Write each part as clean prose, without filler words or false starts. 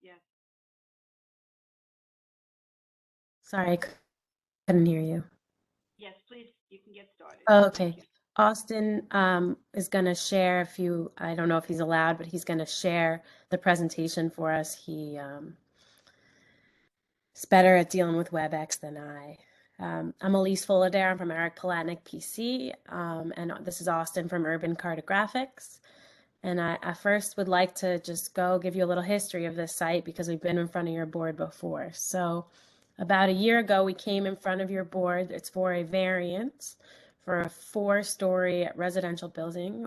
Yes. Sorry, I couldn't hear you. Yes, please, you can get started. Oh, Thank okay. you. Austin is going to share a few, I don't know if he's allowed, but he's going to share the presentation for us. He is better at dealing with WebEx than I. I'm Elise Fullader. I'm from Eric Palatnik PC, and this is Austin from Urban Cartographics. And I first would like to just give you a little history of this site because we've been in front of your board before. So about a year ago, we came in front of your board. It's for a variance for a 4-story residential building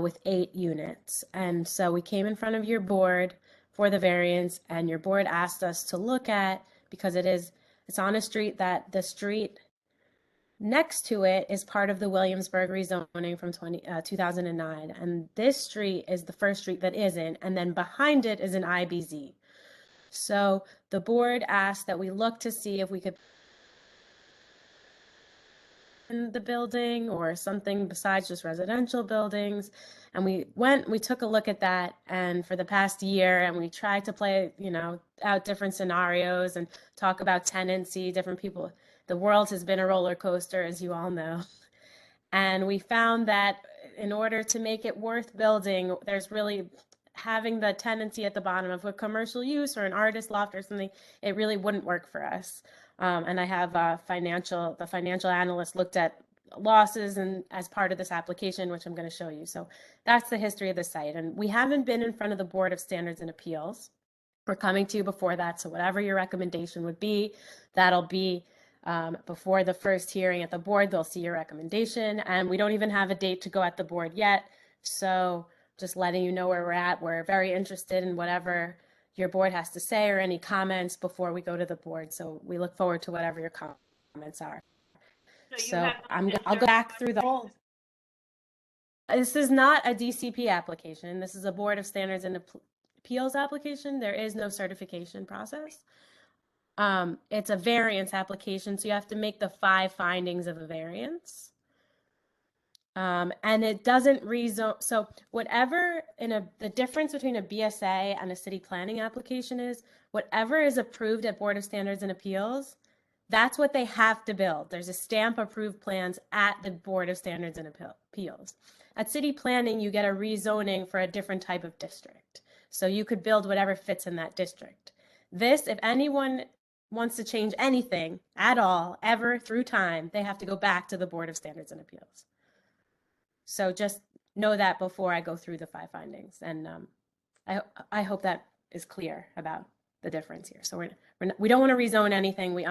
with 8 units. And so we came in front of your board for the variance, and your board asked us to look at, because it's on a street that the street next to it is part of the Williamsburg rezoning from 2009. And this street is the first street that isn't. And then behind it is an IBZ. So the board asked that we look to see if we could in the building or something besides just residential buildings. And we took a look at that, and for the past year, and we tried to play, out different scenarios and talk about tenancy, different people. The world has been a roller coaster, as you all know. And we found that in order to make it worth building, there's really having the tenancy at the bottom of a commercial use or an artist loft or something, it really wouldn't work for us. And I have the financial analyst looked at losses and as part of this application, which I'm going to show you. So that's the history of the site. And we haven't been in front of the Board of Standards and Appeals. We're coming to you before that. So whatever your recommendation would be, that'll be before the first hearing at the board. They'll see your recommendation, and we don't even have a date to go at the board yet. So just letting you know where we're at. We're very interested in whatever your board has to say or any comments before we go to the board. So we look forward to whatever your comments are. So you So have I'll go back through the whole. This is not a DCP application. This is a Board of Standards and Appeals application. There is no certification process. It's a variance application, so you have to make the 5 findings of a variance. And it doesn't rezone. So whatever the difference between a BSA and a city planning application is, whatever is approved at Board of Standards and Appeals, that's what they have to build. There's a stamp approved plans at the Board of Standards and Appeals. At city planning, you get a rezoning for a different type of district. So you could build whatever fits in that district. This, if anyone wants to change anything at all, ever through time, they have to go back to the Board of Standards and Appeals. So just know that before I go through the 5 findings. And I hope that is clear about the difference here. So we don't want to rezone anything. We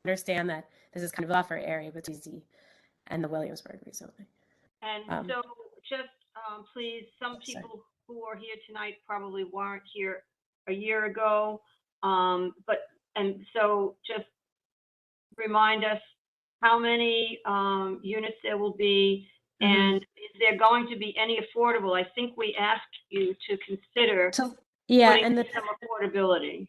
understand that this is kind of a buffer area between Z and the Williamsburg rezoning. And so just please, some people who are here tonight probably weren't here a year ago. So just remind us how many units there will be, and is there going to be any affordable? I think we asked you to consider some affordability.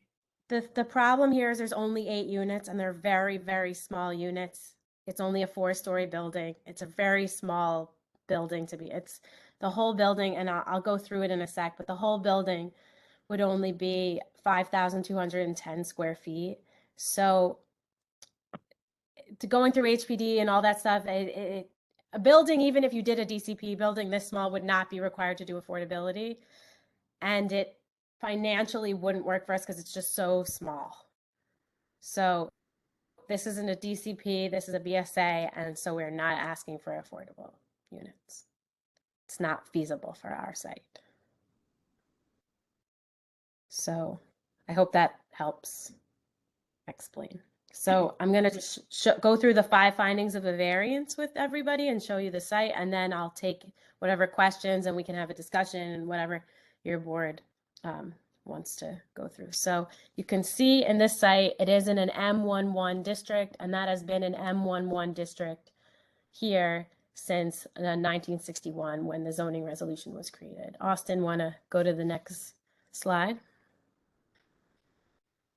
The problem here is there's only 8 units, and they're very, very small units. It's only a 4-story building. It's a very small building it's the whole building, and I'll go through it in a sec, but the whole building would only be 5,210 square feet. So going through HPD and all that stuff, a building, even if you did a DCP building this small, would not be required to do affordability. And it financially wouldn't work for us because it's just so small. So this isn't a DCP, this is a BSA, and so we're not asking for affordable units. It's not feasible for our site. So I hope that helps explain. So I'm going to just go through the 5 findings of the variance with everybody and show you the site, and then I'll take whatever questions and we can have a discussion and whatever your board wants to go through. So you can see in this site, it is in an M11 district, and that has been an M11 district here since 1961 when the zoning resolution was created. Austin, want to go to the next slide?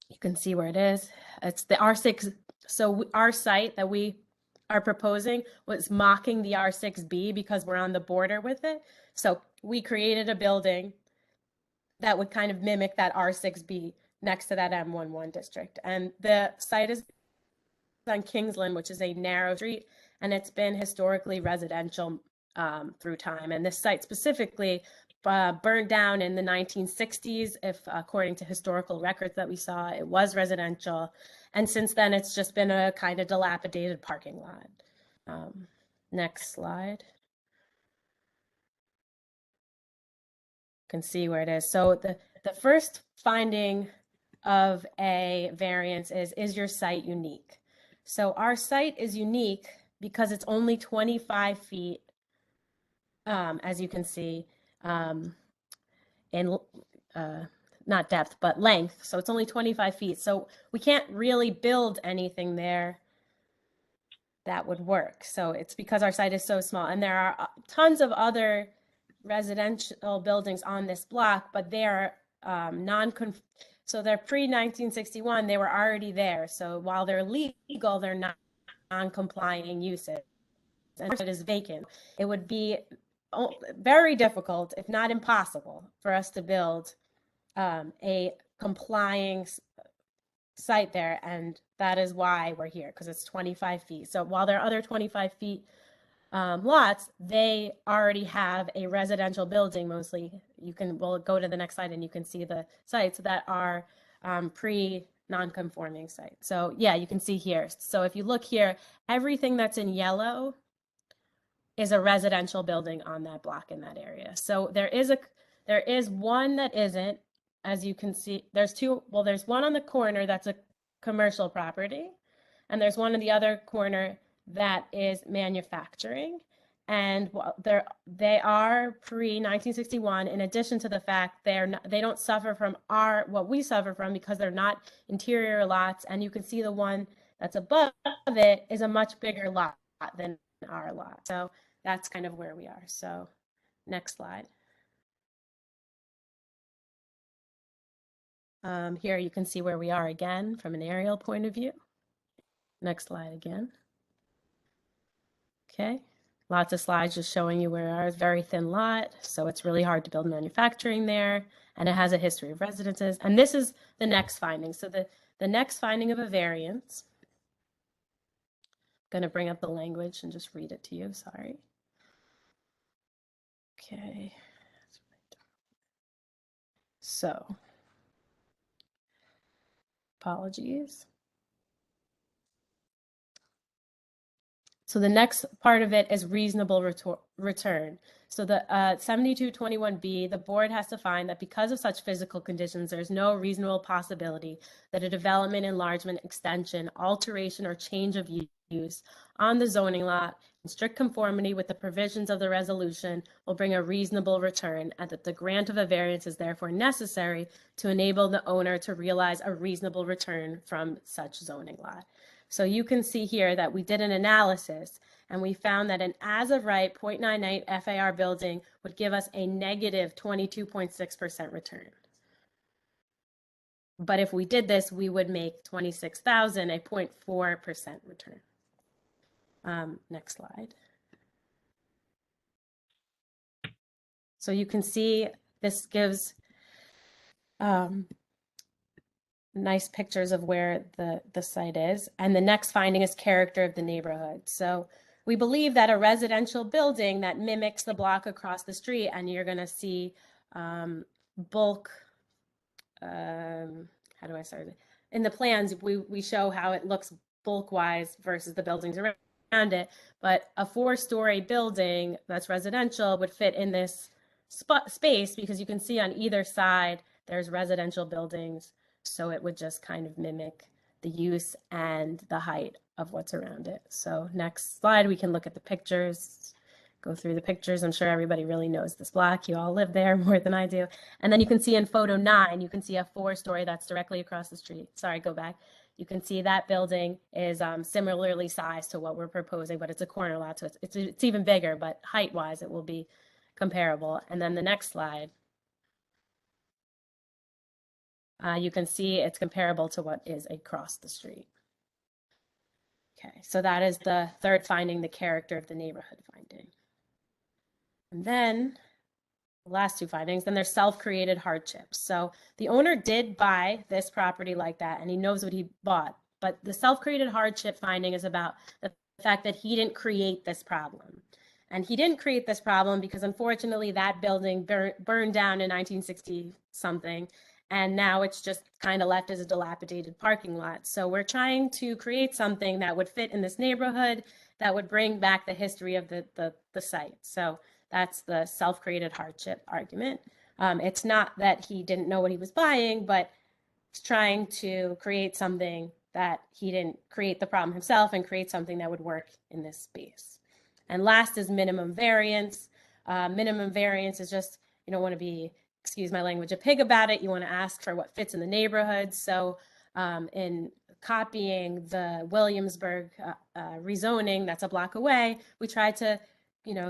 You can see where it is. It's the R6. So our site that we are proposing was mocking the R6B because we're on the border with it. So we created a building that would kind of mimic that R6B next to that M11 district. And the site is on Kingsland, which is a narrow street, and it's been historically residential through time. And this site specifically burned down in the 1960s. If according to historical records that we saw, it was residential. And since then, it's just been a kind of dilapidated parking lot. Next slide. You can see where it is. So the first finding of a variance is your site unique? So our site is unique because it's only 25 feet, as you can see, in not depth, but length. So it's only 25 feet. So we can't really build anything there that would work. So it's because our site is so small. And there are tons of other residential buildings on this block, but they're so they're pre-1961, they were already there. So while they're legal, they're not non-complying uses. And it is vacant. It would be very difficult, if not impossible, for us to build a complying site there. And that is why we're here, because it's 25 feet. So while there are other 25 feet lots, they already have a residential building mostly. We'll go to the next slide and you can see the sites that are pre-non-conforming sites. So yeah, you can see here. So if you look here, everything that's in yellow is a residential building on that block in that area. So there is one that isn't, as you can see. There's two. Well, there's one on the corner that's a commercial property, and there's one in the other corner that is manufacturing. And they are pre-1961, in addition to the fact they don't suffer from what we suffer from, because they're not interior lots. And you can see the one that's above it is a much bigger lot than our lot. So that's kind of where we are. So next slide. Here you can see where we are again from an aerial point of view. Next slide again. Okay, lots of slides just showing you where ours, very thin lot, so it's really hard to build manufacturing there, and it has a history of residences. And this is the next finding. So the next finding of a variance, I'm going to bring up the language and just read it to you, sorry. Okay, so apologies. So the next part of it is reasonable return. So the 7221B, the board has to find that because of such physical conditions, there's no reasonable possibility that a development, enlargement, extension, alteration, or change of use on the zoning lot in strict conformity with the provisions of the resolution will bring a reasonable return, and that the grant of a variance is therefore necessary to enable the owner to realize a reasonable return from such zoning lot. So you can see here that we did an analysis, and we found that an as-of-right 0.98 FAR building would give us a negative 22.6% return. But if we did this, we would make 26,000 a 0.4% return. Next slide. So you can see this gives nice pictures of where the site is. And the next finding is character of the neighborhood. So we believe that a residential building that mimics the block across the street, and you're going to see bulk, how do I start it? In the plans, we show how it looks bulk wise versus the buildings around it. But a 4-story building that's residential would fit in this space, because you can see on either side there's residential buildings. So it would just kind of mimic the use and the height of what's around it. So next slide, we can look at the pictures, go through the pictures. I'm sure everybody really knows this block. You all live there more than I do. And then you can see in photo 9, you can see a 4-story that's directly across the street. Sorry, go back. You can see that building is similarly sized to what we're proposing, but it's a corner lot, so it's even bigger, but height-wise, it will be comparable. And then the next slide. You can see it's comparable to what is across the street. Okay, so that is the third finding, the character of the neighborhood finding. And then last two findings, then there's self-created hardships. So the owner did buy this property like that, and he knows what he bought. But the self-created hardship finding is about the fact that he didn't create this problem. And he didn't create this problem because unfortunately that building burned down in 1960 something. And now it's just kind of left as a dilapidated parking lot. So we're trying to create something that would fit in this neighborhood, that would bring back the history of the site. So that's the self-created hardship argument. It's not that he didn't know what he was buying, but he's trying to create something that he didn't create the problem himself and create something that would work in this space. And last is minimum variance. Minimum variance is just, you don't want to be, excuse my language, a pig about it. You want to ask for what fits in the neighborhood. So in copying the Williamsburg rezoning that's a block away, we tried to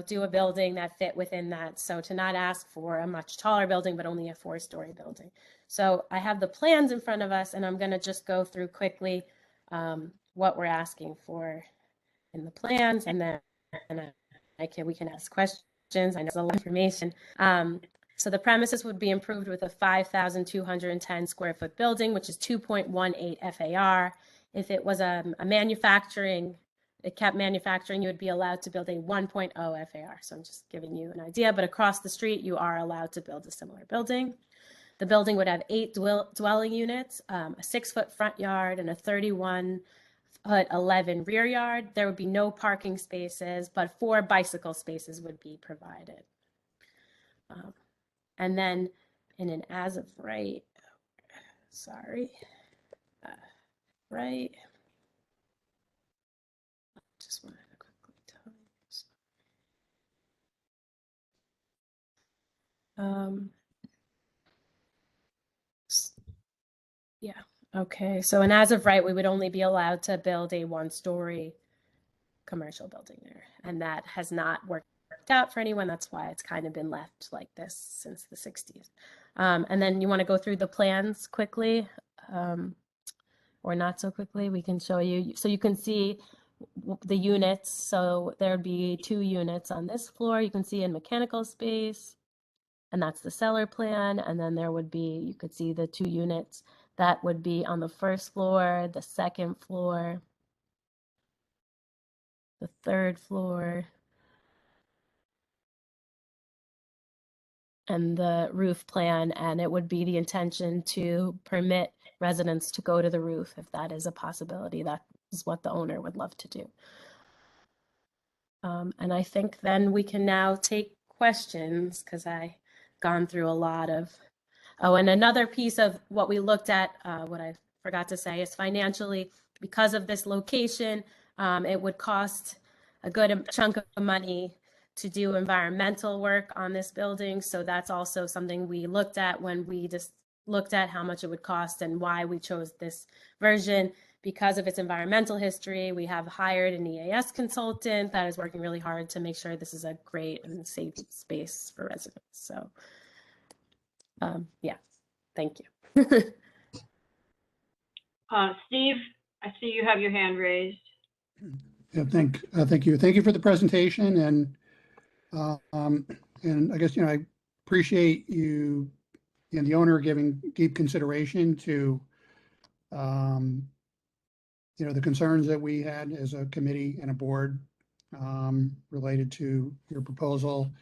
do a building that fit within that. So to not ask for a much taller building, but only a 4-story building. So I have the plans in front of us, and I'm going to just go through quickly what we're asking for in the plans, and then we can ask questions. I know there's a lot of information. So the premises would be improved with a 5,210 square foot building, which is 2.18 FAR. If it was a manufacturing, it kept manufacturing, you would be allowed to build a 1.0 FAR. So I'm just giving you an idea, but across the street, you are allowed to build a similar building. The building would have 8 dwelling units, a 6-foot front yard, and a 31-foot 11 rear yard. There would be no parking spaces, but 4 bicycle spaces would be provided. And then in an as of right, right. Just wanted to quickly tell you. Yeah, okay. So an as of right, we would only be allowed to build a 1-story commercial building there. And that has not worked out for anyone. That's why it's kind of been left like this since the 60s. And then you want to go through the plans quickly, or not so quickly. We can show you. So you can see the units. So there would be 2 units on this floor. You can see in mechanical space, and that's the cellar plan. And then there would be, you could see the 2 units that would be on the 1st floor, the 2nd floor, the 3rd floor, and the roof plan. And it would be the intention to permit residents to go to the roof if that is a possibility. That is what the owner would love to do. And I think then we can now take questions, because I've gone through a lot of, and another piece of what we looked at, what I forgot to say, is financially, because of this location, it would cost a good chunk of money to do environmental work on this building. So that's also something we looked at when we just looked at how much it would cost and why we chose this version. Because of its environmental history, we have hired an EAS consultant that is working really hard to make sure this is a great and safe space for residents. So yeah, thank you. Steve, I see you have your hand raised. Yeah, thank you. Thank you for the presentation, and I guess, I appreciate you and the owner giving deep consideration to the concerns that we had as a committee and a board related to your proposal.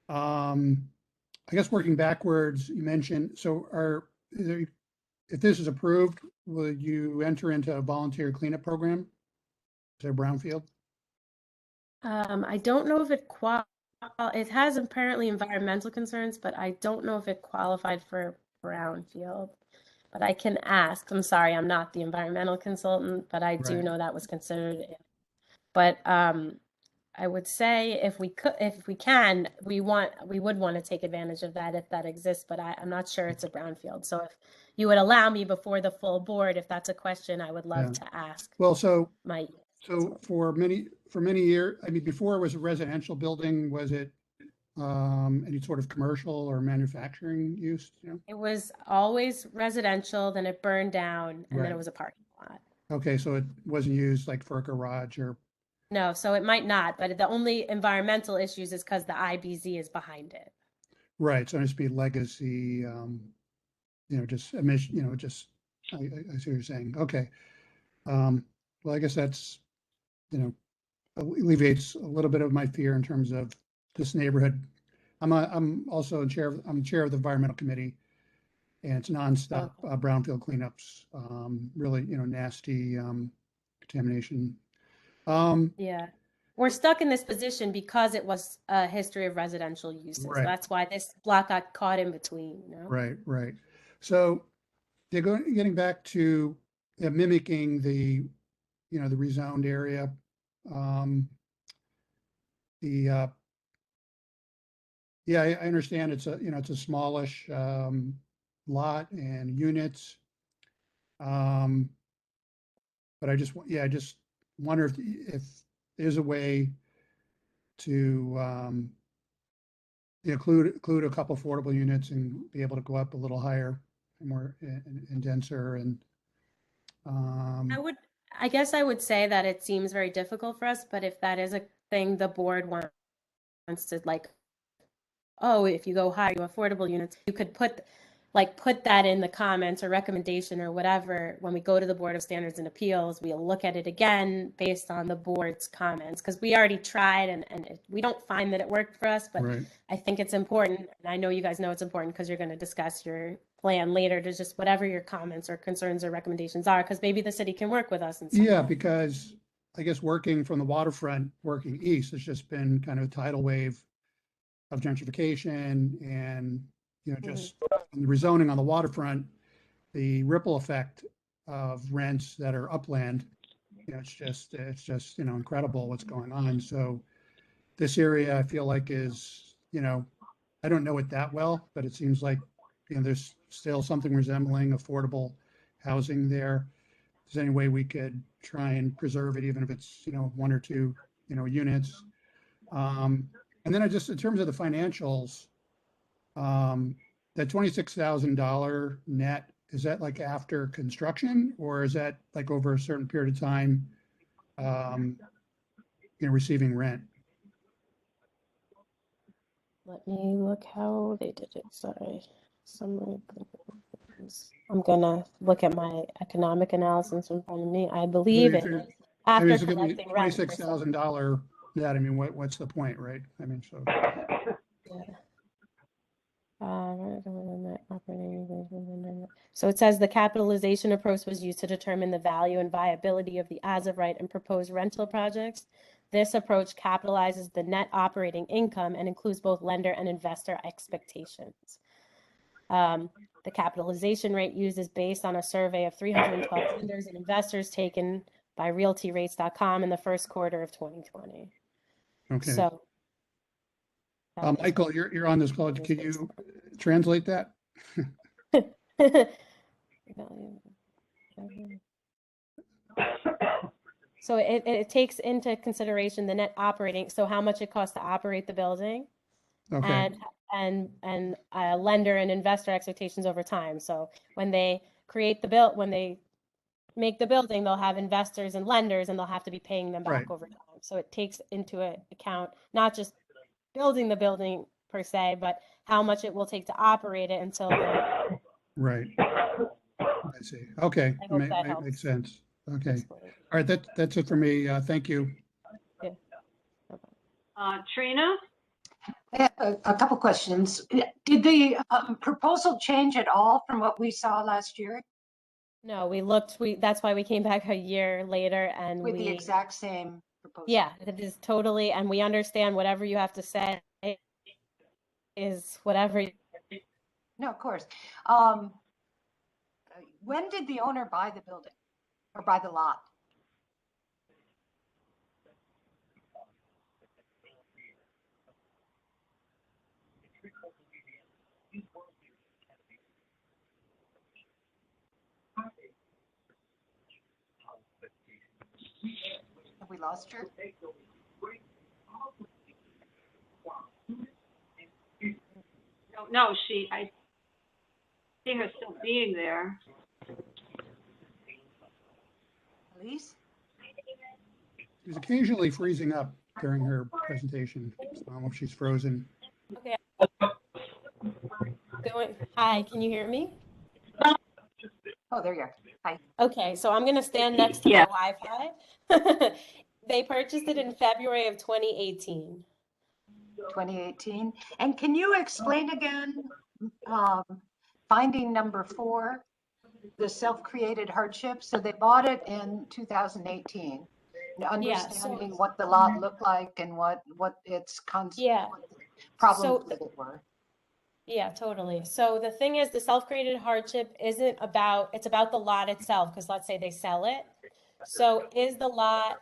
I guess working backwards, you mentioned, so if this is approved, would you enter into a volunteer cleanup program? Is there brownfield? I don't know if it has apparently environmental concerns, but I don't know if it qualified for brownfield. But I can ask. I'm sorry, I'm not the environmental consultant, but I do know that was considered. But I would say if we can, we would want to take advantage of that if that exists, but I'm not sure it's a brownfield. So if you would allow me before the full board, if that's a question, I would love to ask. Well, so for many years, I mean, before it was a residential building, was it any sort of commercial or manufacturing use? It was always residential, then it burned down, and then it was a parking lot. Okay, so it wasn't used like for a garage or? No, so it might not, but the only environmental issues is because the IBZ is behind it. Right, so it'd be legacy, just emission, I see what you're saying. Okay. Well, I guess that's, alleviates a little bit of my fear in terms of this neighborhood. I'm also I'm chair of the environmental committee, and it's nonstop brownfield cleanups, really, nasty, contamination. Yeah. We're stuck in this position because it was a history of residential uses. Right. That's why this block got caught in between, Right, right. So they're getting back to mimicking the, the rezoned area. The, yeah, I understand it's it's a smallish, lot and units. Um, but I just wonder if there's a way to, include a couple affordable units and be able to go up a little higher and more and denser and, I guess I would say that it seems very difficult for us, but if that is a thing the board wants to like, oh, if you go higher, affordable units, you could put that in the comments or recommendation or whatever. When we go to the Board of Standards and Appeals, we'll look at it again based on the board's comments, because we already tried and we don't find that it worked for us, but right. I think it's important. And I know you guys know it's important because you're going to discuss your plan later, to just whatever your comments or concerns or recommendations are, because maybe the city can work with us in some Yeah, way. because I guess working from the waterfront, working east, has just been kind of a tidal wave of gentrification and, just the rezoning on the waterfront, the ripple effect of rents that are upland, it's just, incredible what's going on. So this area I feel like is, I don't know it that well, but it seems like, there's still something resembling affordable housing there. If there's any way we could try and preserve it, even if it's, one or two, units. And then in terms of the financials, that $26,000 net, is that like after construction, or is that like over a certain period of time, receiving rent? Let me look how they did it. Sorry. I'm gonna look at my economic analysis in front of me. I believe it is after It's gonna be collecting rent. $26,000 net. I mean, what's the point, right? I mean, so. So it says the capitalization approach was used to determine the value and viability of the as-of-right and proposed rental projects. This approach capitalizes the net operating income and includes both lender and investor expectations. The capitalization rate used is based on a survey of 312 lenders and investors taken by realtyrates.com in the first quarter of 2020. Okay. So, Michael, you're on this call. Can you translate that? So it takes into consideration the net operating, so how much it costs to operate the building, Okay. and lender and investor expectations over time. So when they when they make the building, they'll have investors and lenders, and they'll have to be paying them back Right. over time. So it takes into account not just building the building per se, but how much it will take to operate it until. Right. I see. Okay. I hope that helps. Makes sense. Okay. All right. That's it for me. Thank you. Yeah. Trina? A couple questions. Did the proposal change at all from what we saw last year No, that's why we came back a year later and with the exact same proposal? Yeah, it is totally, and we understand whatever you have to say is whatever. No, of course. When did the owner buy the building or buy the lot? Have we lost her? No, I see her still being there. Elise? She was occasionally freezing up during her presentation. So I don't know if she's frozen. Okay. Hi, can you hear me? Oh, there you are. Hi. Okay, so I'm gonna stand next to Yeah. my Wi-Fi. They purchased it in February of 2018. 2018. And can you explain again, um, finding number 4, the self-created hardship? So they bought it in 2018. Yeah, Understanding what the lot looked like and what its yeah. what the problems So with it were. yeah, totally. So the thing is, the self-created hardship isn't about, it's about the lot itself, because let's say they sell it. So is the lot,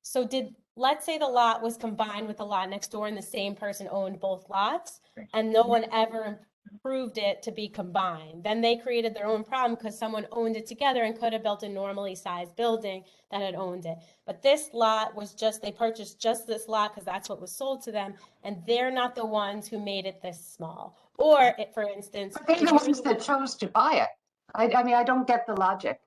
so let's say the lot was combined with the lot next door and the same person owned both lots and no one ever improved it to be combined. Then they created their own problem because someone owned it together and could have built a normally sized building that had owned it. But this lot was just, they purchased just this lot because that's what was sold to them, and they're not the ones who made it this small. Or, for instance, But they're if the you're ones the that chose to buy it. I mean, I don't get the logic.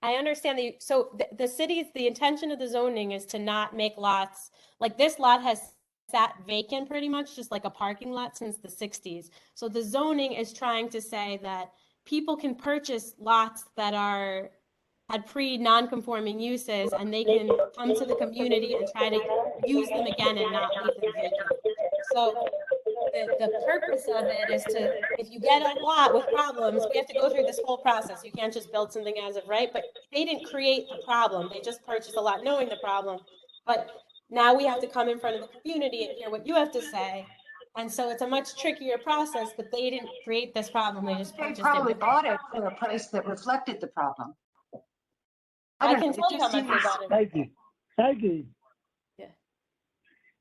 I understand so the city's, the intention of the zoning is to not make lots, like this lot has sat vacant pretty much, just like a parking lot since the 60s. So the zoning is trying to say that people can purchase lots that had pre-non-conforming uses and they can come to the community and try to use them again and not leave them vacant. So the purpose of it is to, if you get a lot with problems, we have to go through this whole process. You can't just build something as of right, but they didn't create the problem. They just purchased a lot knowing the problem. But now we have to come in front of the community and hear what you have to say. And so it's a much trickier process, but they didn't create this problem. They just They purchased probably it. bought it for a price that reflected the problem. I don't can know. tell It you how just much they seems, bought it. Thank you. Thank you.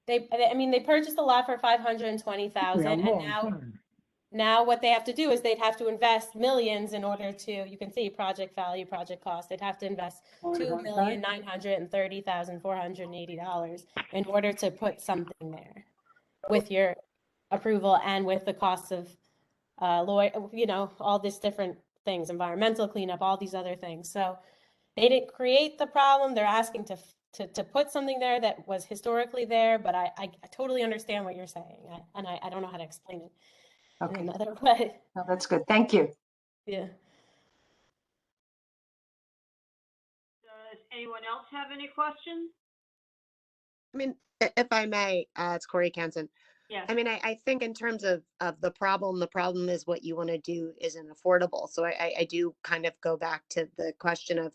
I mean, they purchased a lot for 520,000, and now what they have to do is they'd have to invest millions in order to, you can see project value, project cost. They'd have to invest $2,930,480 in order to put something there with your approval and with the costs of lawyer, all these different things, environmental cleanup, all these other things. So they didn't create the problem. They're asking to put something there that was historically there, but I totally understand what you're saying, and I don't know how to explain it in another way. no, that's good. Thank you. Yeah. Does anyone else have any questions? I mean, if I may, it's Corey Canson. Yes. I mean, I think in terms of the problem is what you want to do isn't affordable. So I do kind of go back to the question of,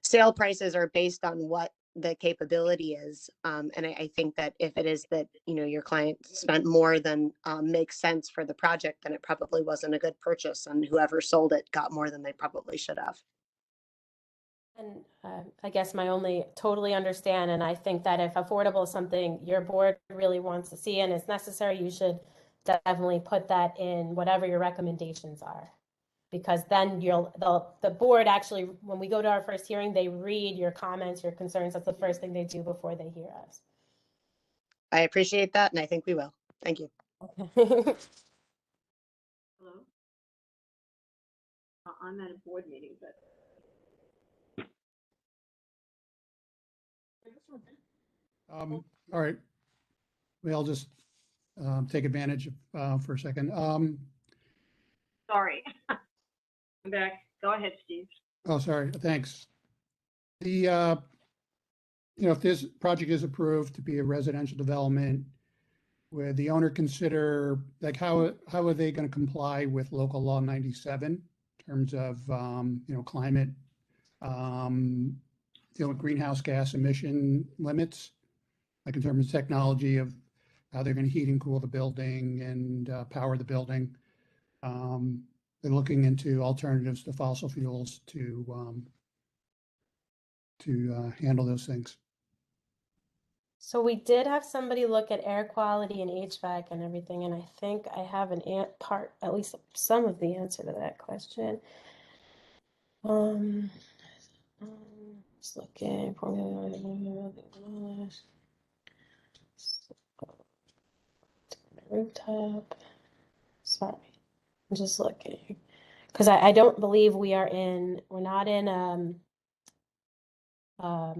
sale prices are based on what the capability is. And I think that if it is that, your client spent more than makes sense for the project, then it probably wasn't a good purchase. And whoever sold it got more than they probably should have. And I guess my only totally understand, and I think that if affordable is something your board really wants to see and is necessary, you should definitely put that in whatever your recommendations are. Because then the board actually, when we go to our first hearing, they read your comments, your concerns. That's the first thing they do before they hear us. I appreciate that, and I think we will. Thank you. Hello? I'm at a board meeting, but. All right. We'll just take advantage of for a second. Sorry. I'm back. Go ahead, Steve. Oh, sorry. Thanks. If this project is approved to be a residential development, would the owner consider, like, how are they going to comply with local law 97 in terms of, climate, greenhouse gas emission limits, like in terms of technology of how they're going to heat and cool the building and power the building. They're looking into alternatives to fossil fuels to handle those things. So we did have somebody look at air quality and HVAC and everything, and I think I have at least some of the answer to that question. Just looking for rooftop. Sorry, I'm just looking because I don't believe we're not in a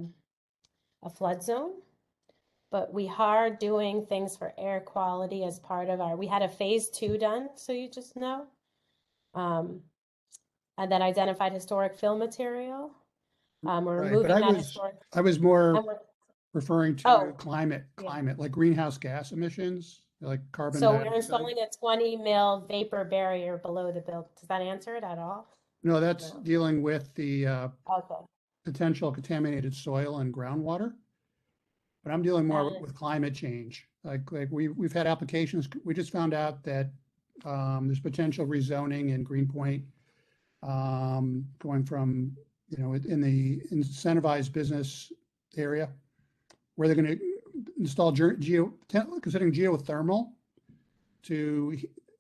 flood zone. but we are doing things for air quality as part of we had a phase 2 done, so you just know. And then identified historic fill material. We're Right, but removing that historic. I was more and we're- referring to Oh, climate, yeah. like greenhouse gas emissions, like carbon So we're dioxide. installing a 20 mil vapor barrier below the building. Does that answer it at all? No, that's No. dealing with the Okay. potential contaminated soil and groundwater. But I'm dealing more with climate change. Like we've had applications. We just found out that there's potential rezoning in Greenpoint, going from, in the incentivized business area, where they're going to install considering geothermal to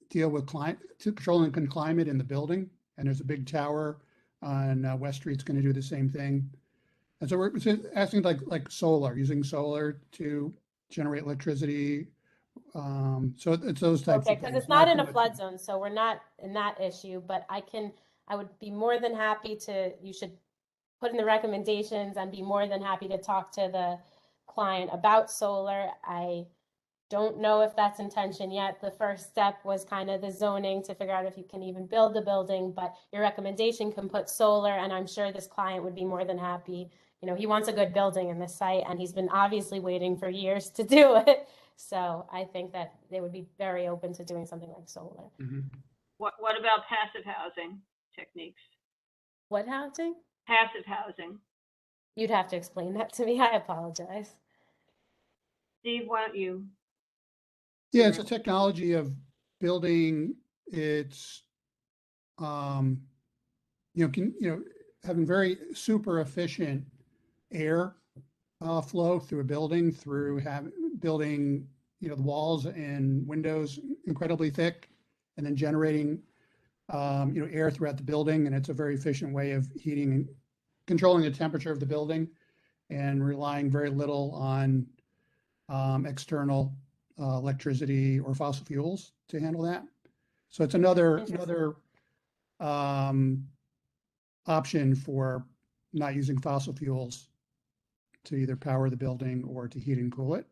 deal with to controlling climate in the building. And there's a big tower on West Street's going to do the same thing. And so we're asking like solar, using solar to generate electricity. So it's those types Okay, of because things. it's not in so a much- flood zone, so we're not in that issue, but I would be more than happy you should put in the recommendations and be more than happy to talk to the client about solar. I don't know if that's intention yet. The first step was kind of the zoning to figure out if you can even build the building, but your recommendation can put solar, and I'm sure this client would be more than happy. He wants a good building in this site, and he's been obviously waiting for years to do it. So I think that they would be very open to doing something like solar. Mhm. What about passive housing techniques? What housing? Passive housing. You'd have to explain that to me. I apologize. Steve, why don't you? Yeah, it's a technology of building its, having very super efficient air flow through a building, through building, the walls and windows incredibly thick, and then generating, air throughout the building. And it's a very efficient way of heating and controlling the temperature of the building, and relying very little on external electricity or fossil fuels to handle that. So it's another option for not using fossil fuels to either power the building or to heat and cool it.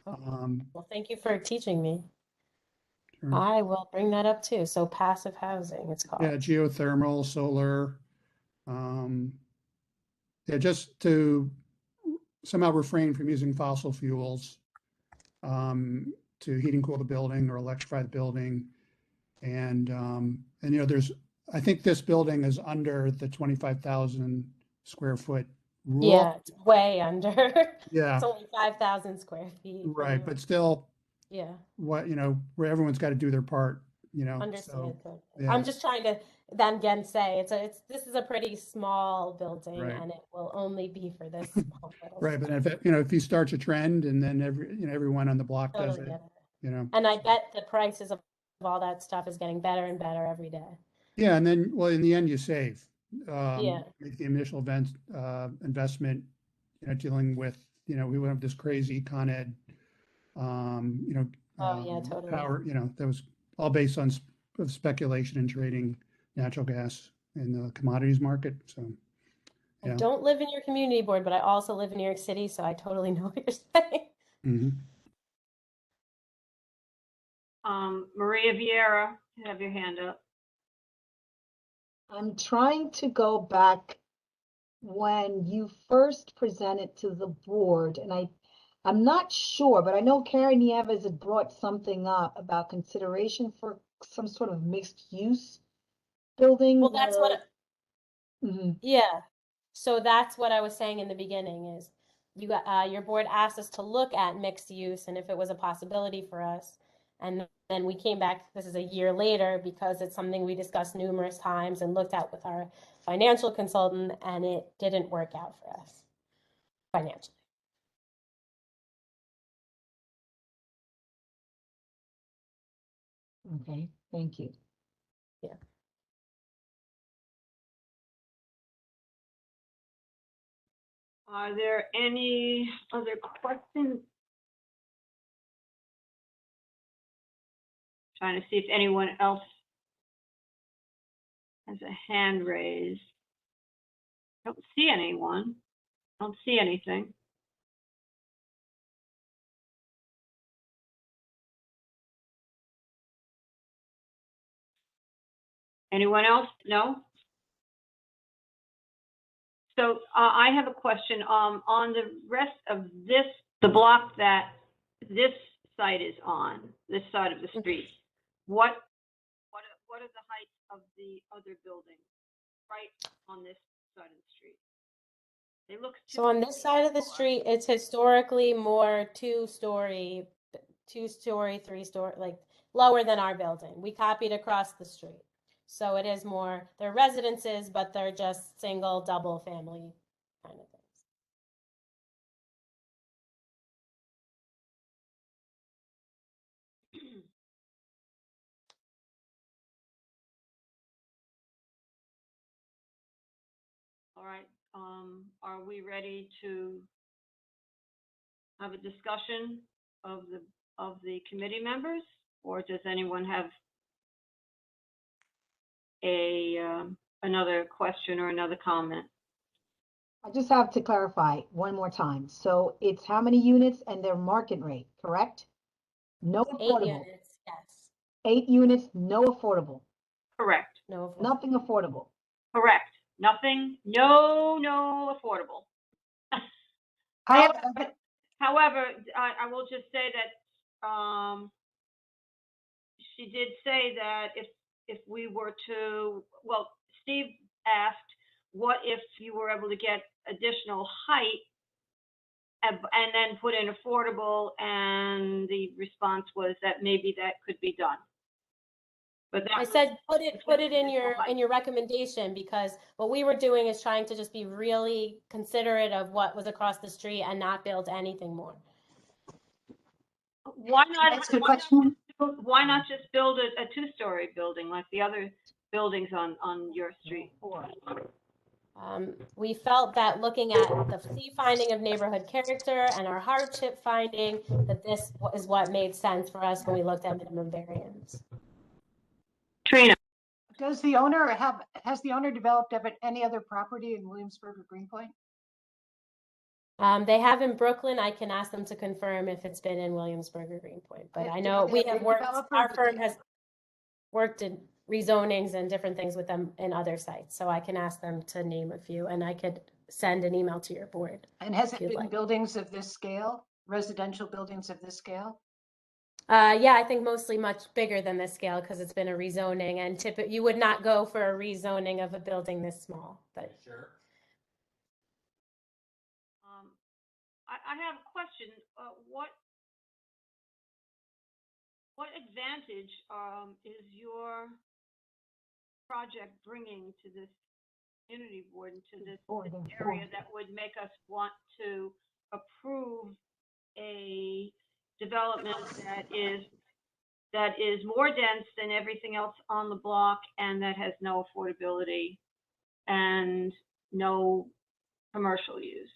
Well, thank you for teaching me. Sure. I will bring that up too. So passive housing, it's called. Yeah, geothermal, solar. Yeah, just to somehow refrain from using fossil fuels to heat and cool the building or electrify the building. And I think this building is under the 25,000 square foot rule. Yeah, it's way under. Yeah. It's only 5,000 square feet. Right, but still, yeah, where everyone's got to do their part, understood. yeah. I'm just trying to then again say this is a pretty small building, Right. and it will only be for this small little Right, but stuff. if you start a trend and then everyone on the block does Totally it, get it. And I bet the prices of all that stuff is getting better and better every day. Yeah, and then, well, in the end, you save. Yeah. Make the initial investment, dealing with, we went with this crazy Con Ed, Oh, yeah, totally. power, that was all based on speculation and trading natural gas in the commodities market. So, I yeah. don't live in your community board, but I also live in New York City, so I totally know what you're saying. Mhm. Maria Vieira, you have your hand up. I'm trying to go back when you first presented to the board, and I'm not sure, but I know Karen Nieves had brought something up about consideration for some sort of mixed use building. Well, that's what, Mhm. yeah. So that's what I was saying in the beginning is your board asked us to look at mixed use and if it was a possibility for us. And then we came back, this is a year later, because it's something we discussed numerous times and looked at with our financial consultant, and it didn't work out for us financially. Okay, thank you. Yeah. Are there any other questions? Trying to see if anyone else has a hand raised. Don't see anyone. Don't see anything. Anyone else? No? So I have a question on the rest of this, the block that this site is on, this side of the street. What are the heights of the other buildings right on this side of the street? They look So on this side of the street, it's historically more two-story, 3-story, like lower than our building. We copied across the street. So it is more, they're residences, but they're just single, double family kind of things. All right, are we ready to have a discussion of the committee members? Or does anyone have another question or another comment? I just have to clarify one more time. So it's how many units and their market rate, correct? No 8 affordable. units, yes. 8 units, no affordable. Correct, No, Nothing affordable. correct. Nothing, no affordable. How, However, I will just say that, she did say that if we were to, well, Steve asked, what if you were able to get additional height and then put in affordable, and the response was that maybe that could be done. But that I was- said put it in your recommendation, because what we were doing is trying to just be really considerate of what was across the street and not build anything more. Why not? Ask a question? Why not just build a two-story building like the other buildings on your street? We felt that looking at the C finding of neighborhood character and our hardship finding, that this is what made sense for us when we looked at minimum variance. Trina. has the owner developed any other property in Williamsburg or Greenpoint? They have in Brooklyn. I can ask them to confirm if it's been in Williamsburg or Greenpoint, but I know we have worked, our firm has worked in rezonings and different things with them in other sites. So I can ask them to name a few, and I could send an email to your board. And has it if you'd been like. buildings of this scale, residential buildings of this scale? Yeah, I think mostly much bigger than this scale, because it's been a rezoning, and you would not go for a rezoning of a building this small, but. Sure. I have a question. What advantage is your project bringing to this community board and to this area that would make us want to approve a development that is more dense than everything else on the block and that has no affordability and no commercial use?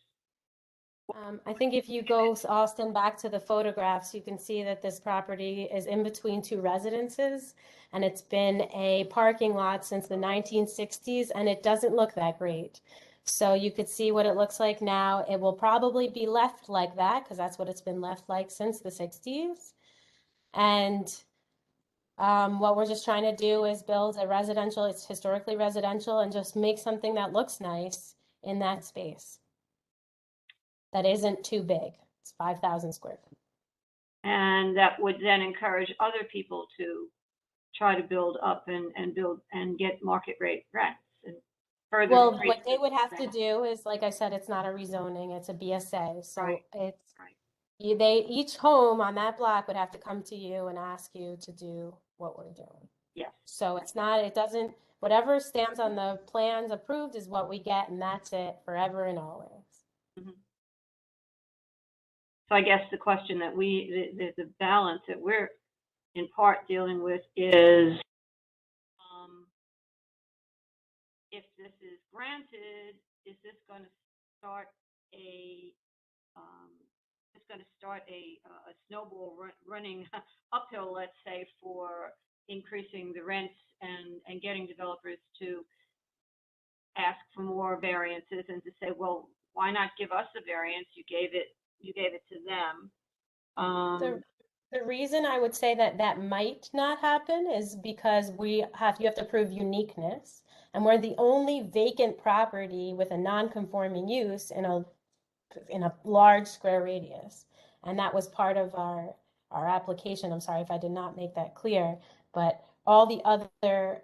I think if you go, Austin, back to the photographs, you can see that this property is in between two residences, and it's been a parking lot since the 1960s, and it doesn't look that great. So you could see what it looks like now. It will probably be left like that, because that's what it's been left like since the 60s. And what we're just trying to do is build a residential, it's historically residential, and just make something that looks nice in that space. That isn't too big. It's 5,000 square feet. And that would then encourage other people to try to build up and build and get market rate rents and further. Well, increase what they would have to rent. do is, like I said, it's not a rezoning, it's a BSA. So Right. it's, Right. each home on that block would have to come to you and ask you to do what we're doing. Yes. So it's not, it doesn't, whatever stands on the plans approved is what we get, and that's it forever and always. Mhm. So I guess the question that the balance that we're in part dealing with is, if this is granted, is this going to start a snowball running uphill, let's say, for increasing the rents and getting developers to ask for more variances and to say, well, why not give us a variance? You gave it to them. The reason I would say that that might not happen is because you have to prove uniqueness, and we're the only vacant property with a non-conforming use in a large square radius. And that was part of our application. I'm sorry if I did not make that clear, but all the other,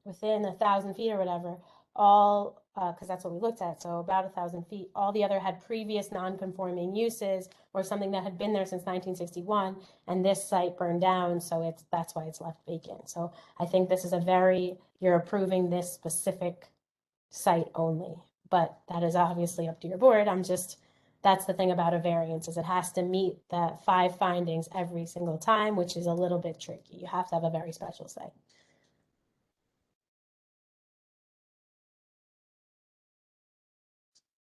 within 1,000 feet or whatever, all, because that's what we looked at, so about 1,000 feet, all the other had previous non-conforming uses or something that had been there since 1961, and this site burned down, so that's why it's left vacant. So I think this is you're approving this specific site only, but that is obviously up to your board. That's the thing about a variance, is it has to meet the 5 findings every single time, which is a little bit tricky. You have to have a very special site.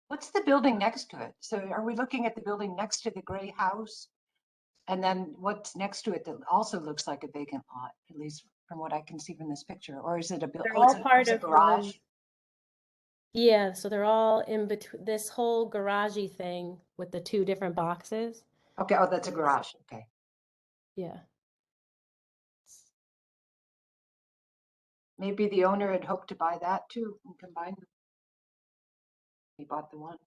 What's the building next to it? So are we looking at the building next to the gray house? And then what's next to it that also looks like a vacant lot, at least from what I can see from this picture? Or is it a They're all part of garage? Yeah, so they're all in between this whole garagey thing with the 2 different boxes. Okay, oh, that's a garage. Okay. Yeah. Maybe the owner had hoped to buy that too and combine them. He bought the one.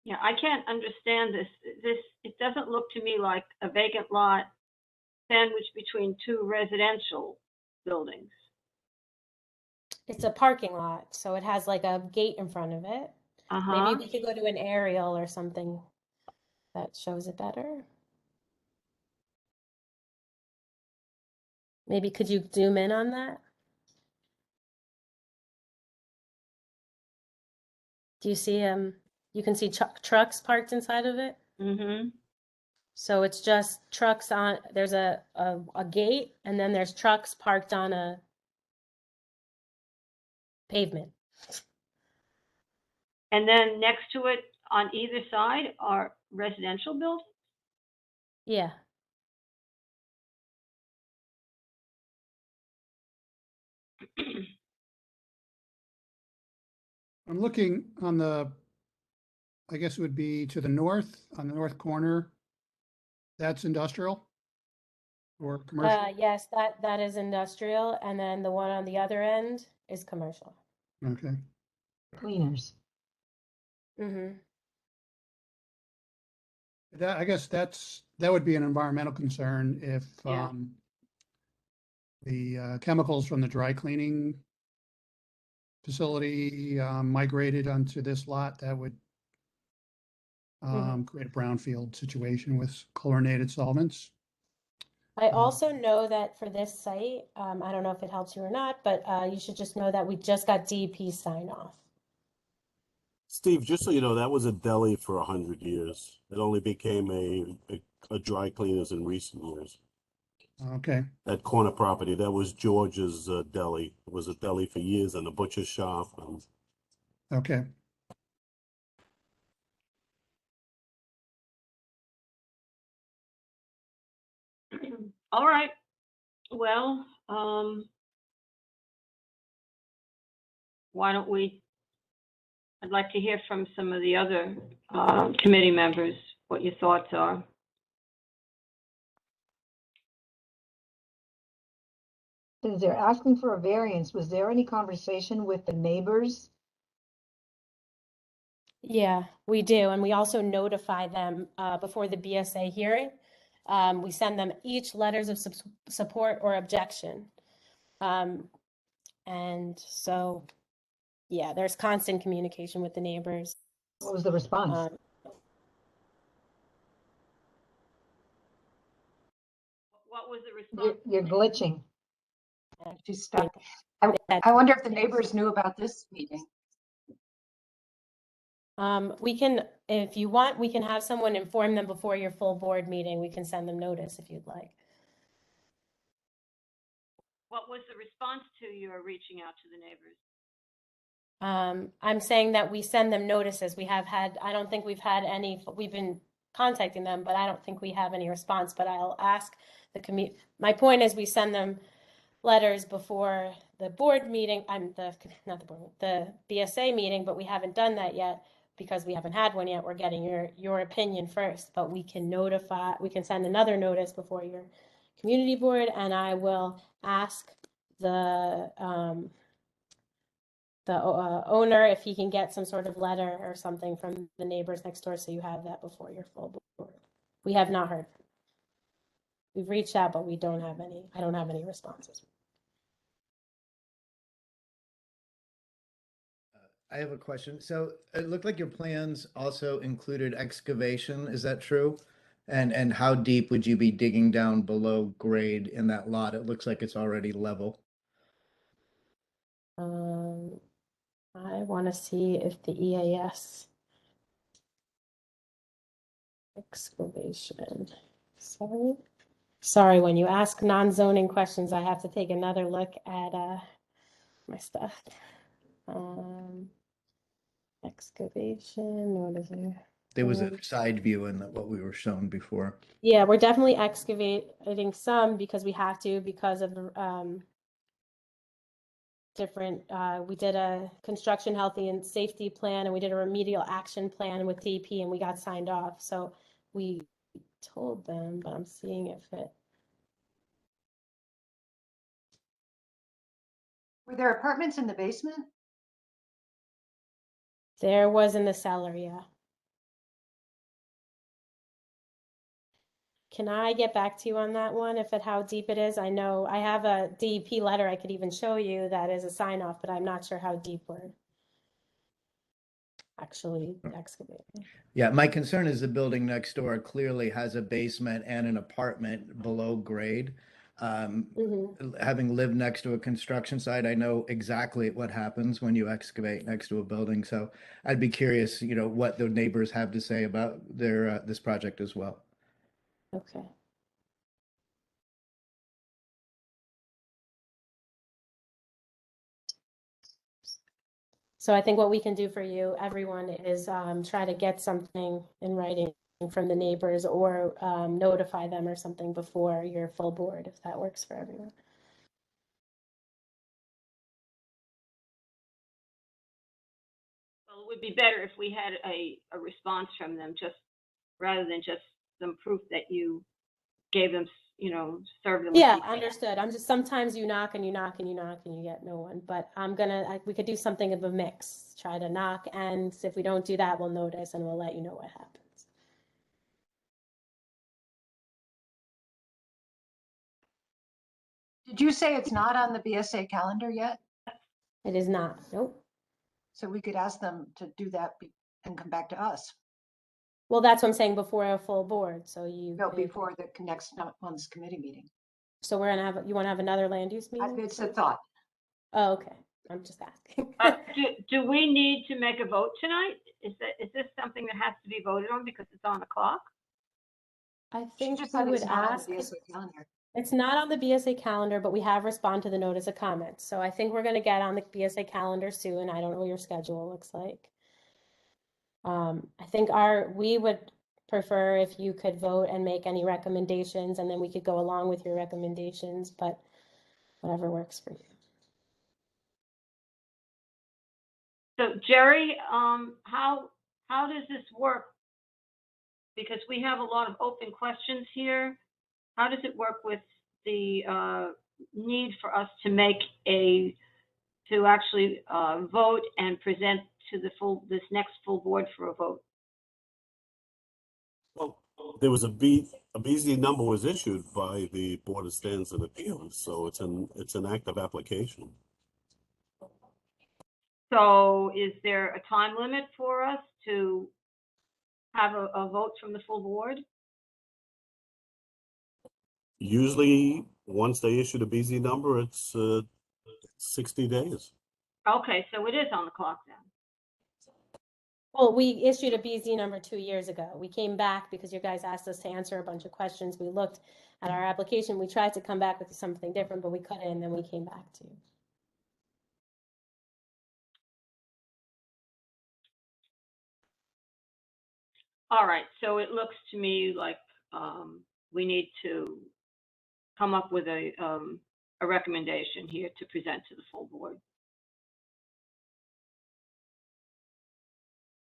Yeah, I can't understand this. It doesn't look to me like a vacant lot sandwiched between 2 residential buildings. It's a parking lot, so it has like a gate in front of it. Maybe we could go to an aerial or something that shows it better. Maybe could you zoom in on that? Do you see you can see trucks parked inside of it? Mm-hmm. So it's just trucks there's a gate, and then there's trucks parked on a pavement. And then next to it on either side are residential buildings? Yeah. I'm looking on I guess it would be to the north, on the north corner. That's industrial or commercial? Yes, that is industrial, and then the one on the other end is commercial. Okay. Cleaners. Mm-hmm. I guess that would be an environmental concern if Yeah. The chemicals from the dry cleaning facility migrated onto this lot. That would create a brownfield situation with chlorinated solvents. I also know that for this site, I don't know if it helps you or not, but you should just know that we just got DEP sign off. Steve, just so you know, that was a deli for 100 years. It only became a dry cleaners in recent years. Okay. That corner property, that was George's deli. It was a deli for years and a butcher shop. And Okay. All right. Well, why don't I'd like to hear from some of the other committee members what your thoughts are. Since they're asking for a variance, was there any conversation with the neighbors? Yeah, we do. And we also notify them before the BSA hearing. We send them each letters of support or objection. And so, yeah, there's constant communication with the neighbors. What was the response? What was the response? You're glitching. She's stuck. I wonder if the neighbors knew about this meeting. We can, if you want, we can have someone inform them before your full board meeting. We can send them notice if you'd like. What was the response to your reaching out to the neighbors? I'm saying that we send them notices. I don't think we've had any, we've been contacting them, but I don't think we have any response, but I'll ask my point is we send them letters before the board meeting, not the board, the BSA meeting, but we haven't done that yet because we haven't had one yet. We're getting your opinion first, but we can send another notice before your community board, and I will ask the owner if he can get some sort of letter or something from the neighbors next door, so you have that before your full board. We have not heard. We've reached out, but I don't have any responses. I have a question. So it looked like your plans also included excavation. Is that true? And how deep would you be digging down below grade in that lot? It looks like it's already level. I want to see if the EAS excavation. Sorry, when you ask non-zoning questions, I have to take another look at my stuff. Excavation, what is it? There was a side view in what we were shown before. Yeah, we're definitely excavating some because we have to, because of the different, we did a construction healthy and safety plan, and we did a remedial action plan with DP, and we got signed off. So we told them, but I'm seeing if it. Were there apartments in the basement? There was in the cellar, yeah. Can I get back to you on that one, how deep it is? I know I have a DEP letter I could even show you that is a sign off, but I'm not sure how deep we're actually excavating. Yeah, my concern is the building next door clearly has a basement and an apartment below grade. Having lived next to a construction site, I know exactly what happens when you excavate next to a building. So I'd be curious, what the neighbors have to say about their this project as well. Okay. So I think what we can do for you, everyone, is try to get something in writing from the neighbors or notify them or something before your full board, if that works for everyone. Well, it would be better if we had a response from them, just rather than just some proof that you gave them, served them. Yeah, understood. I'm just, sometimes you knock and you knock and you knock and you get no one, but we could do something of a mix, try to knock, and if we don't do that, we'll notice and we'll let you know what happens. Did you say it's not on the BSA calendar yet? It is not, nope. So we could ask them to do that and come back to us. Well, that's what I'm saying, before a full board, so you No, could- before the next month's committee meeting. So we're gonna have, you want to have another land use meeting? It's a thought. Oh, okay, I'm just asking. Do we need to make a vote tonight? Is this something that has to be voted on because it's on the clock? I She think just we said it's would not on ask, the BSA calendar. it's not on the BSA calendar, but we have responded to the notice of comments. So I think we're gonna get on the BSA calendar soon. I don't know what your schedule looks like. I think we would prefer if you could vote and make any recommendations, and then we could go along with your recommendations, but whatever works for you. So Jerry, how does this work? Because we have a lot of open questions here. How does it work with the need for us to actually vote and present to this next full board for a vote? Well, there was a BZ number was issued by the Board of Standards and Appeals, so it's an active application. So is there a time limit for us to have a vote from the full board? Usually, once they issue the BZ number, it's 60 days. Okay, so it is on the clock then. Well, we issued a BZ number 2 years ago. We came back because you guys asked us to answer a bunch of questions. We looked at our application. We tried to come back with something different, but we couldn't, and then we came back to you. All right, so it looks to me like we need to come up with a a recommendation here to present to the full board.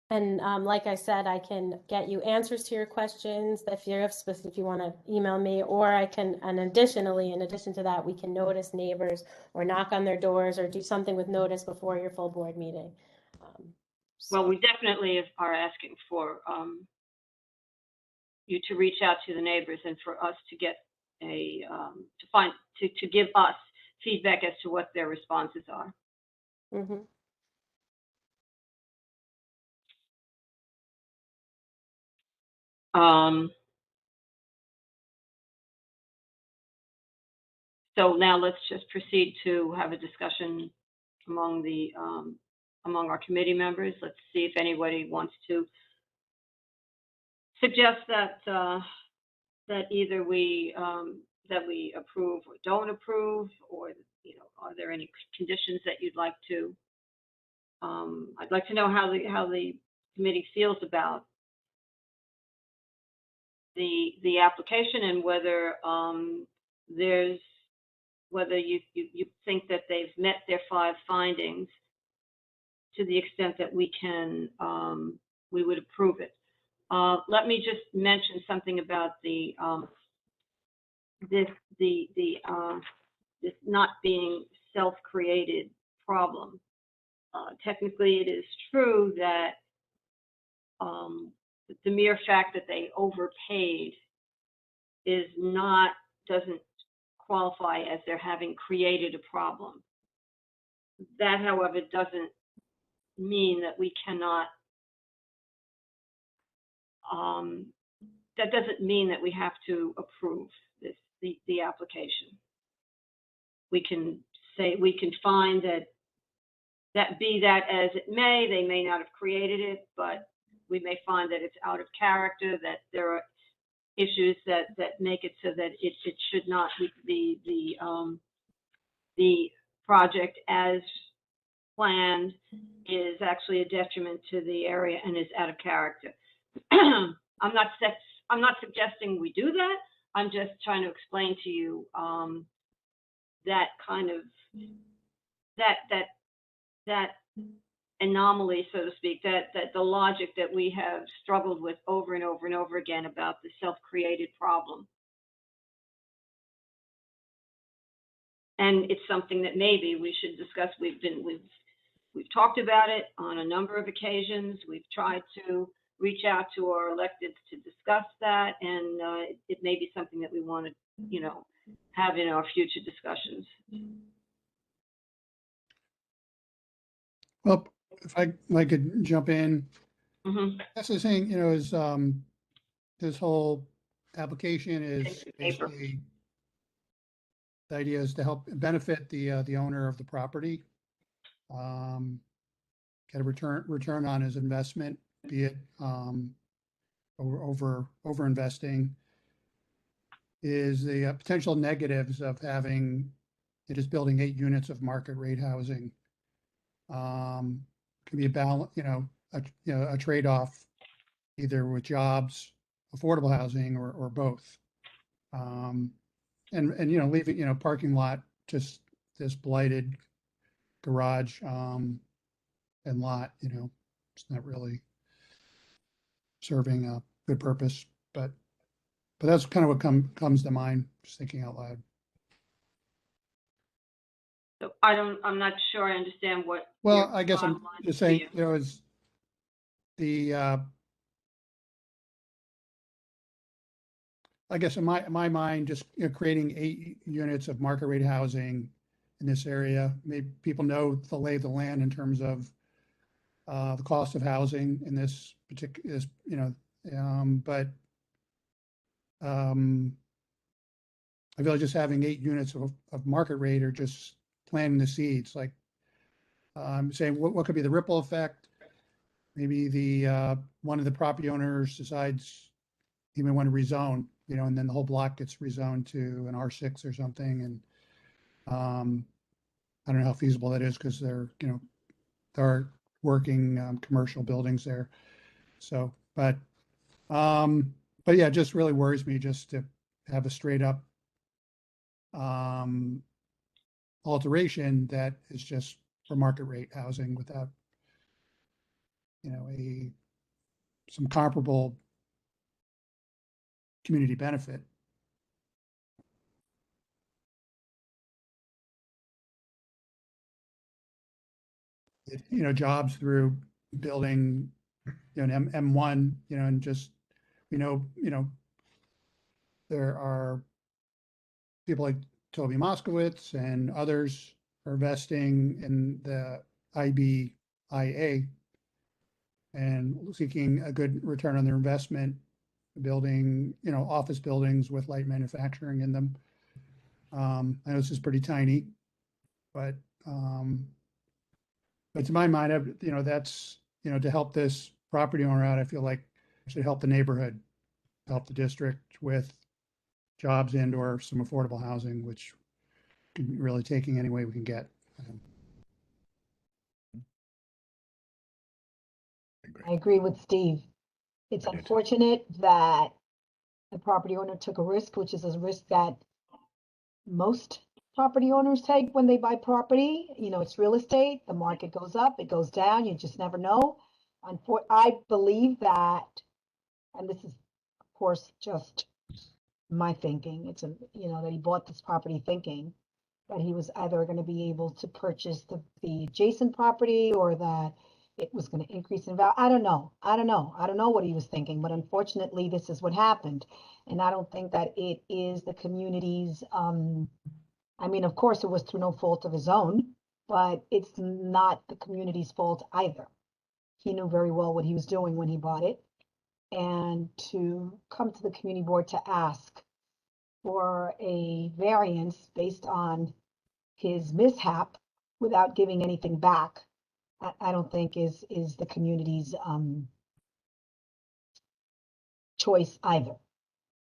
And like I said, I can get you answers to your questions if you have if you want to email me, or I can, and additionally, in addition to that, we can notice neighbors or knock on their doors or do something with notice before your full board meeting. Well, we definitely are asking for you to reach out to the neighbors and for us to get a to give us feedback as to what their responses are. Mm-hmm. So now let's just proceed to have a discussion among the among our committee members. Let's see if anybody wants to suggest that that either we approve or don't approve, or are there any conditions that you'd like to? I'd like to know how the committee feels about the application, and whether whether you think that they've met their 5 findings to the extent that we can we would approve it. Let me just mention something about the this not being self-created problem. Technically, it is true that the mere fact that they overpaid doesn't qualify as they're having created a problem. That, however, doesn't mean that we cannot. That doesn't mean that we have to approve the application. We can find that be that as it may, they may not have created it, but we may find that it's out of character, that there are issues that make it so that it should not be the project as planned is actually a detriment to the area and is out of character. I'm not suggesting we do that. I'm just trying to explain to you that kind of that anomaly, so to speak, that the logic that we have struggled with over and over and over again about the self-created problem. And it's something that maybe we should discuss. We've talked about it on a number of occasions. We've tried to reach out to our electeds to discuss that, and it may be something that we want to, have in our future discussions. Well, if I could jump in, Mm-hmm. that's the thing, is this whole application is basically, the idea is to help benefit the owner of the property, get a return on his investment, be it over investing. Is the potential negatives of having it is building 8 units of market rate housing. Can be a balance, a trade-off either with jobs, affordable housing, or both. And leaving, parking lot, just this blighted garage and lot, it's not really serving a good purpose, but that's kind of what comes to mind, just thinking out loud. So I'm not sure I understand what. Well, I guess I'm just saying, is the, I guess in my mind, just creating 8 units of market rate housing in this area. Maybe people know the lay of the land in terms of the cost of housing in this particular, but I feel like just having 8 units of market rate are just planting the seeds. Like saying what could be the ripple effect? Maybe the one of the property owners decides he may want to rezone, and then the whole block gets rezoned to an R6 or something. And I don't know how feasible that is because there are working commercial buildings there. So, but yeah, it just really worries me just to have a straight up alteration that is just for market rate housing without, some comparable community benefit. Jobs through building, an M1, and just, there are people like Toby Moskowitz and others are investing in the IBIA and seeking a good return on their investment, building, office buildings with light manufacturing in them. I know this is pretty tiny, but to my mind, that's, to help this property owner out, I feel like it should help the neighborhood, help the district with jobs and or some affordable housing, which can really taking any way we can get. I agree with Steve. It's I do too. unfortunate that the property owner took a risk, which is a risk that most property owners take when they buy property. It's real estate. The market goes up, it goes down. You just never know. I believe that, and this is, of course, just my thinking. It's that he bought this property thinking that he was either going to be able to purchase the adjacent property or that it was going to increase in value. I don't know what he was thinking, but unfortunately, this is what happened. And I don't think that it is the community's, of course, it was through no fault of his own, but it's not the community's fault either. He knew very well what he was doing when he bought it. And to come to the community board to ask for a variance based on his mishap without giving anything back, I don't think is the community's choice either.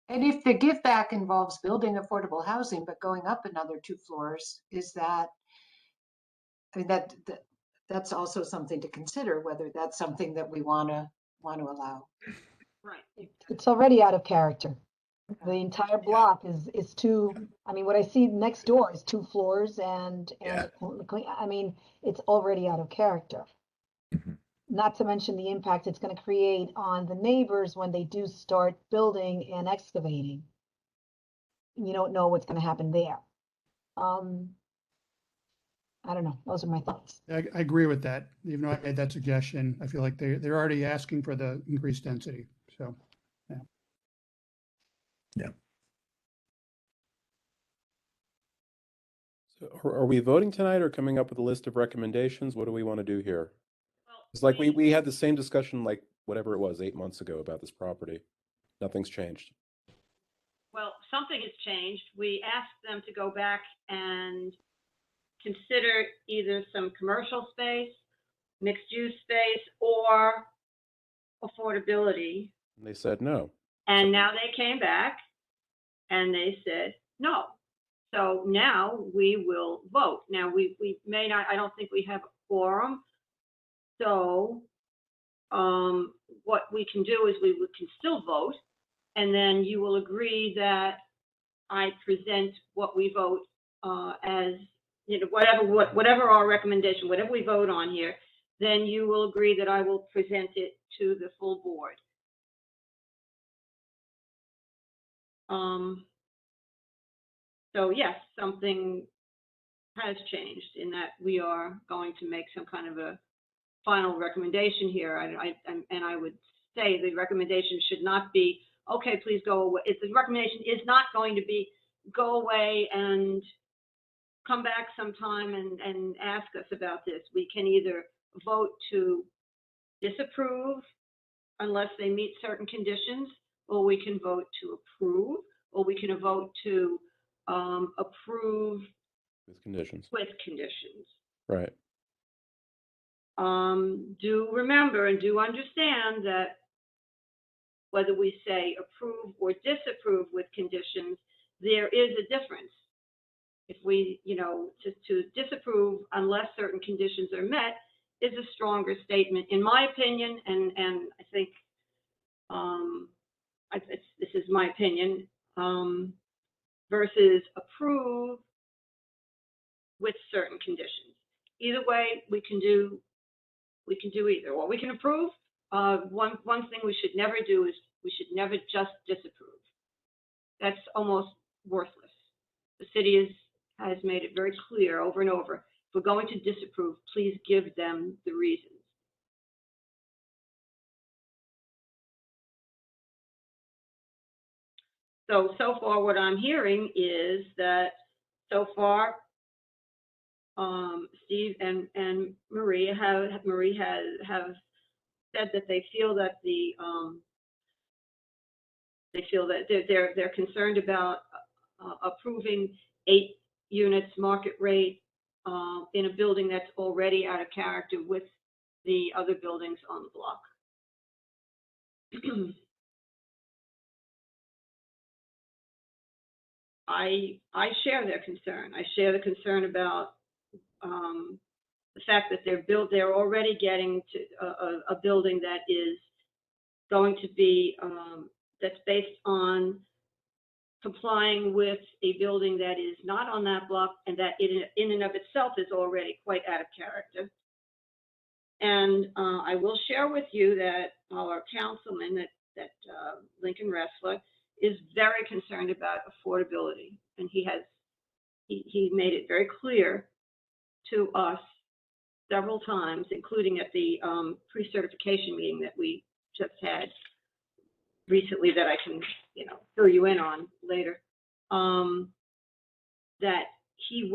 And if the give back involves building affordable housing, but going up another 2 floors, that's also something to consider, whether that's something that we want to allow. Right. It's already out of character. The entire block is what I see next door is 2 floors and Yeah. it's already out of character. Mhm. Not to mention the impact it's going to create on the neighbors when they do start building and excavating. You don't know what's going to happen there. I don't know. Those are my thoughts. I agree with that. Even though I made that suggestion, I feel like they're already asking for the increased density. So, yeah. Yeah. So are we voting tonight or coming up with a list of recommendations? What do we want to do here? Well, It's like we had the same discussion like whatever it was 8 months ago about this property. Nothing's changed. Well, something has changed. We asked them to go back and consider either some commercial space, mixed use space, or affordability. And they said no. And now they came back and they said no. So now we will vote. Now we may not, I don't think we have a quorum. So what we can do is we can still vote, and then you will agree that I present what we vote as, whatever our recommendation, whatever we vote on here, then you will agree that I will present it to the full board. So yes, something has changed in that we are going to make some kind of a final recommendation here. And I would say the recommendation should not be, okay, please go away. The recommendation is not going to be go away and come back sometime and ask us about this. We can either vote to disapprove unless they meet certain conditions, or we can vote to approve, or we can vote to approve With conditions. with conditions. Right. Do remember and do understand that whether we say approve or disapprove with conditions, there is a difference. If we, to disapprove unless certain conditions are met is a stronger statement, in my opinion, and I think this is my opinion, versus approve with certain conditions. Either way, we can do either, or we can approve. One thing we should never do is we should never just disapprove. That's almost worthless. The city has made it very clear over and over. If we're going to disapprove, please give them the reasons. So far what I'm hearing is that so far, Steve and Marie have said that they feel that they're concerned about approving 8 units market rate in a building that's already out of character with the other buildings on the block. I share their concern. I share the concern about the fact that they're already getting to a building that is going to be that's based on complying with a building that is not on that block, and that in and of itself is already quite out of character. And I will share with you that our councilman, that Lincoln Ressler, is very concerned about affordability, and he made it very clear to us several times, including at the pre-certification meeting that we just had recently, that I can, fill you in on later, that he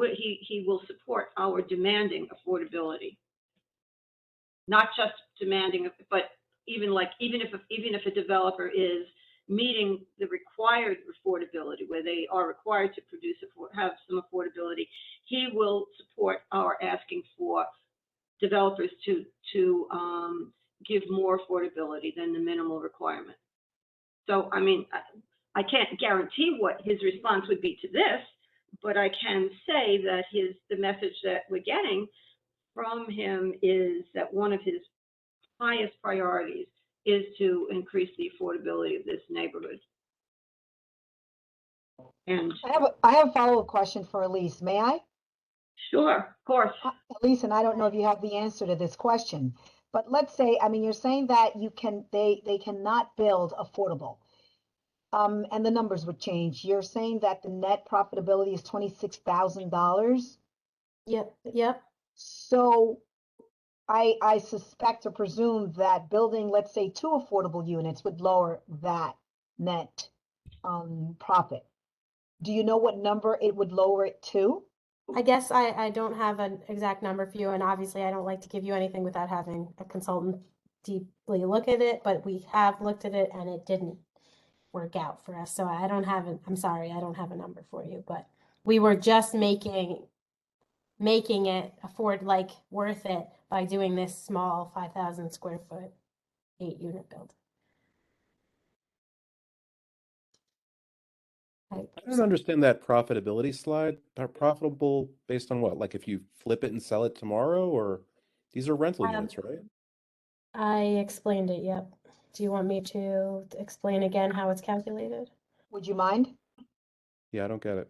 will support our demanding affordability. Not just demanding, but even if a developer is meeting the required affordability, where they are required to have some affordability, he will support our asking for developers to give more affordability than the minimal requirement. So, I mean, I can't guarantee what his response would be to this, but I can say that the message that we're getting from him is that one of his highest priorities is to increase the affordability of this neighborhood. And I have a follow-up question for Elise. May I? Sure, of course. Elise, and I don't know if you have the answer to this question, but let's say, I mean, you're saying that they cannot build affordable. And the numbers would change. You're saying that the net profitability is $26,000. Yep. So I suspect or presume that building, let's say, 2 affordable units would lower that net profit. Do you know what number it would lower it to? I guess I don't have an exact number for you, and obviously I don't like to give you anything without having a consultant deeply look at it, but we have looked at it and it didn't work out for us. So I'm sorry, I don't have a number for you, but we were just making it worth it by doing this small 5,000 square foot 8-unit build. I don't understand that profitability slide. Profitable based on what? Like if you flip it and sell it tomorrow, or these are rental units, right? I explained it, yep. Do you want me to explain again how it's calculated? Would you mind? Yeah, I don't get it.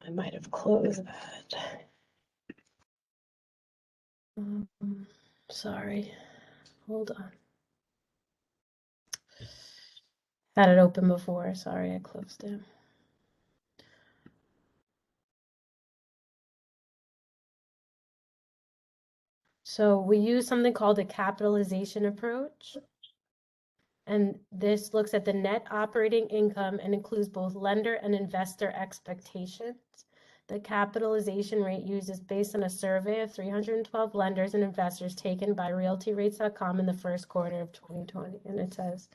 I might have closed that. Sorry, hold on. Had it open before, sorry, I closed it. So we use something called a capitalization approach. And this looks at the net operating income and includes both lender and investor expectations. The capitalization rate used is based on a survey of 312 lenders and investors taken by realtyrates.com in the first quarter of 2020. And it says,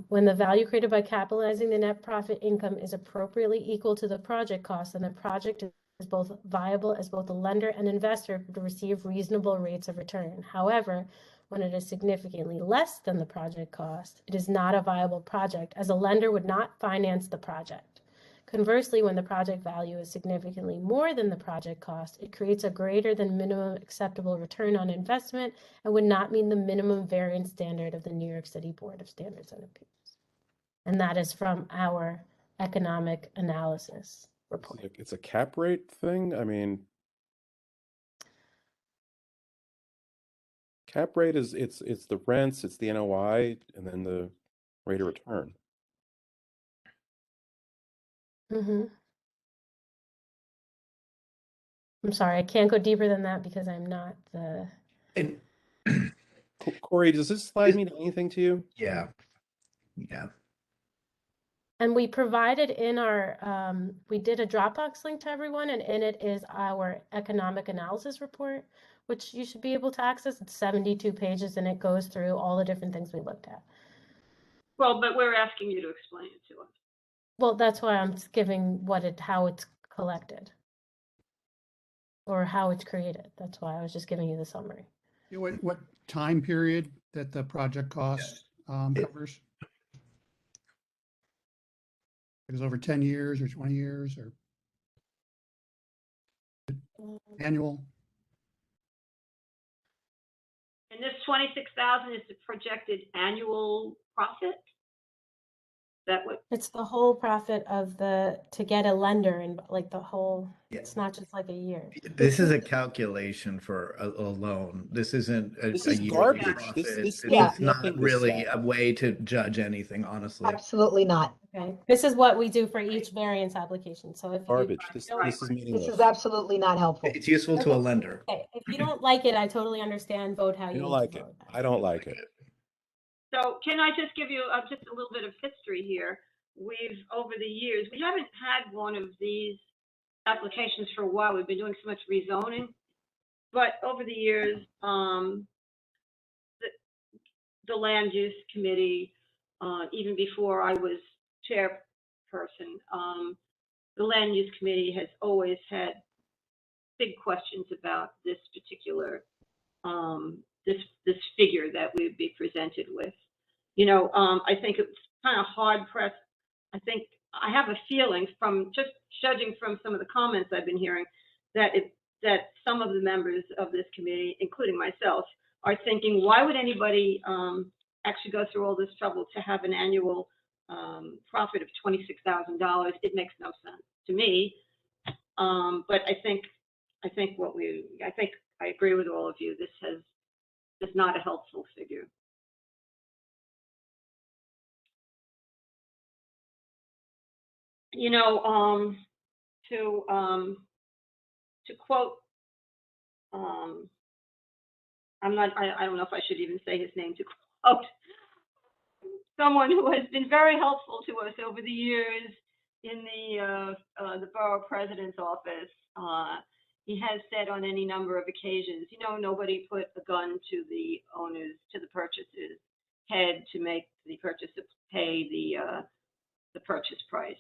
when the value created by capitalizing the net profit income is appropriately equal to the project cost, then the project is both viable as both the lender and investor to receive reasonable rates of return. However, when it is significantly less than the project cost, it is not a viable project, as a lender would not finance the project. Conversely, when the project value is significantly more than the project cost, it creates a greater than minimum acceptable return on investment and would not meet the minimum variance standard of the New York City Board of Standards and Appeals. And that is from our economic analysis. report. It's a cap rate thing. I mean, cap rate is it's the rents, it's the NOI, and then the rate of return. Mm-hmm. I'm sorry, I can't go deeper than that because I'm not the. And Corey, does this slide mean anything to you? yeah, yeah. And we provided in our, we did a Dropbox link to everyone, and in it is our economic analysis report, which you should be able to access. It's 72 pages, and it goes through all the different things we looked at. Well, but we're asking you to explain it to us. Well, that's why I'm giving how it's collected or how it's created. That's why I was just giving you the summary. What time period that the project cost covers? It was over 10 years or 20 years or annual? And this 26,000 is the projected annual profit? That what? It's the whole profit of to get a lender and like the whole, Yeah. it's not just like a year. This is a calculation for a loan. This isn't This a is yearly garbage. profit. This It's means not nothing to really staff. a way to judge anything, honestly. Absolutely not. Okay, this is what we do for each variance application. So if you Garbage. This don't, is This meaningless. is absolutely not helpful. It's useful to a Okay. lender. Okay, if you don't like it, I totally understand. Vote how I you don't need like to it. vote. I don't like it. So can I just give you just a little bit of history here? Over the years, we haven't had one of these applications for a while. We've been doing so much rezoning. But over the years, the land use committee, even before I was chairperson, the land use committee has always had big questions about this particular, this figure that we would be presented with. You know, I think it's kind of hard pressed. I think I have a feeling from just judging from some of the comments I've been hearing that some of the members of this committee, including myself, are thinking, why would anybody actually go through all this trouble to have an annual profit of $26,000? It makes no sense to me. But I think I agree with all of you. This is not a helpful figure. You know, to quote, I don't know if I should even say his name, to quote someone who has been very helpful to us over the years in the borough president's office. He has said on any number of occasions, you know, nobody put a gun to the owners, to the purchasers' head to make the purchaser pay the purchase price.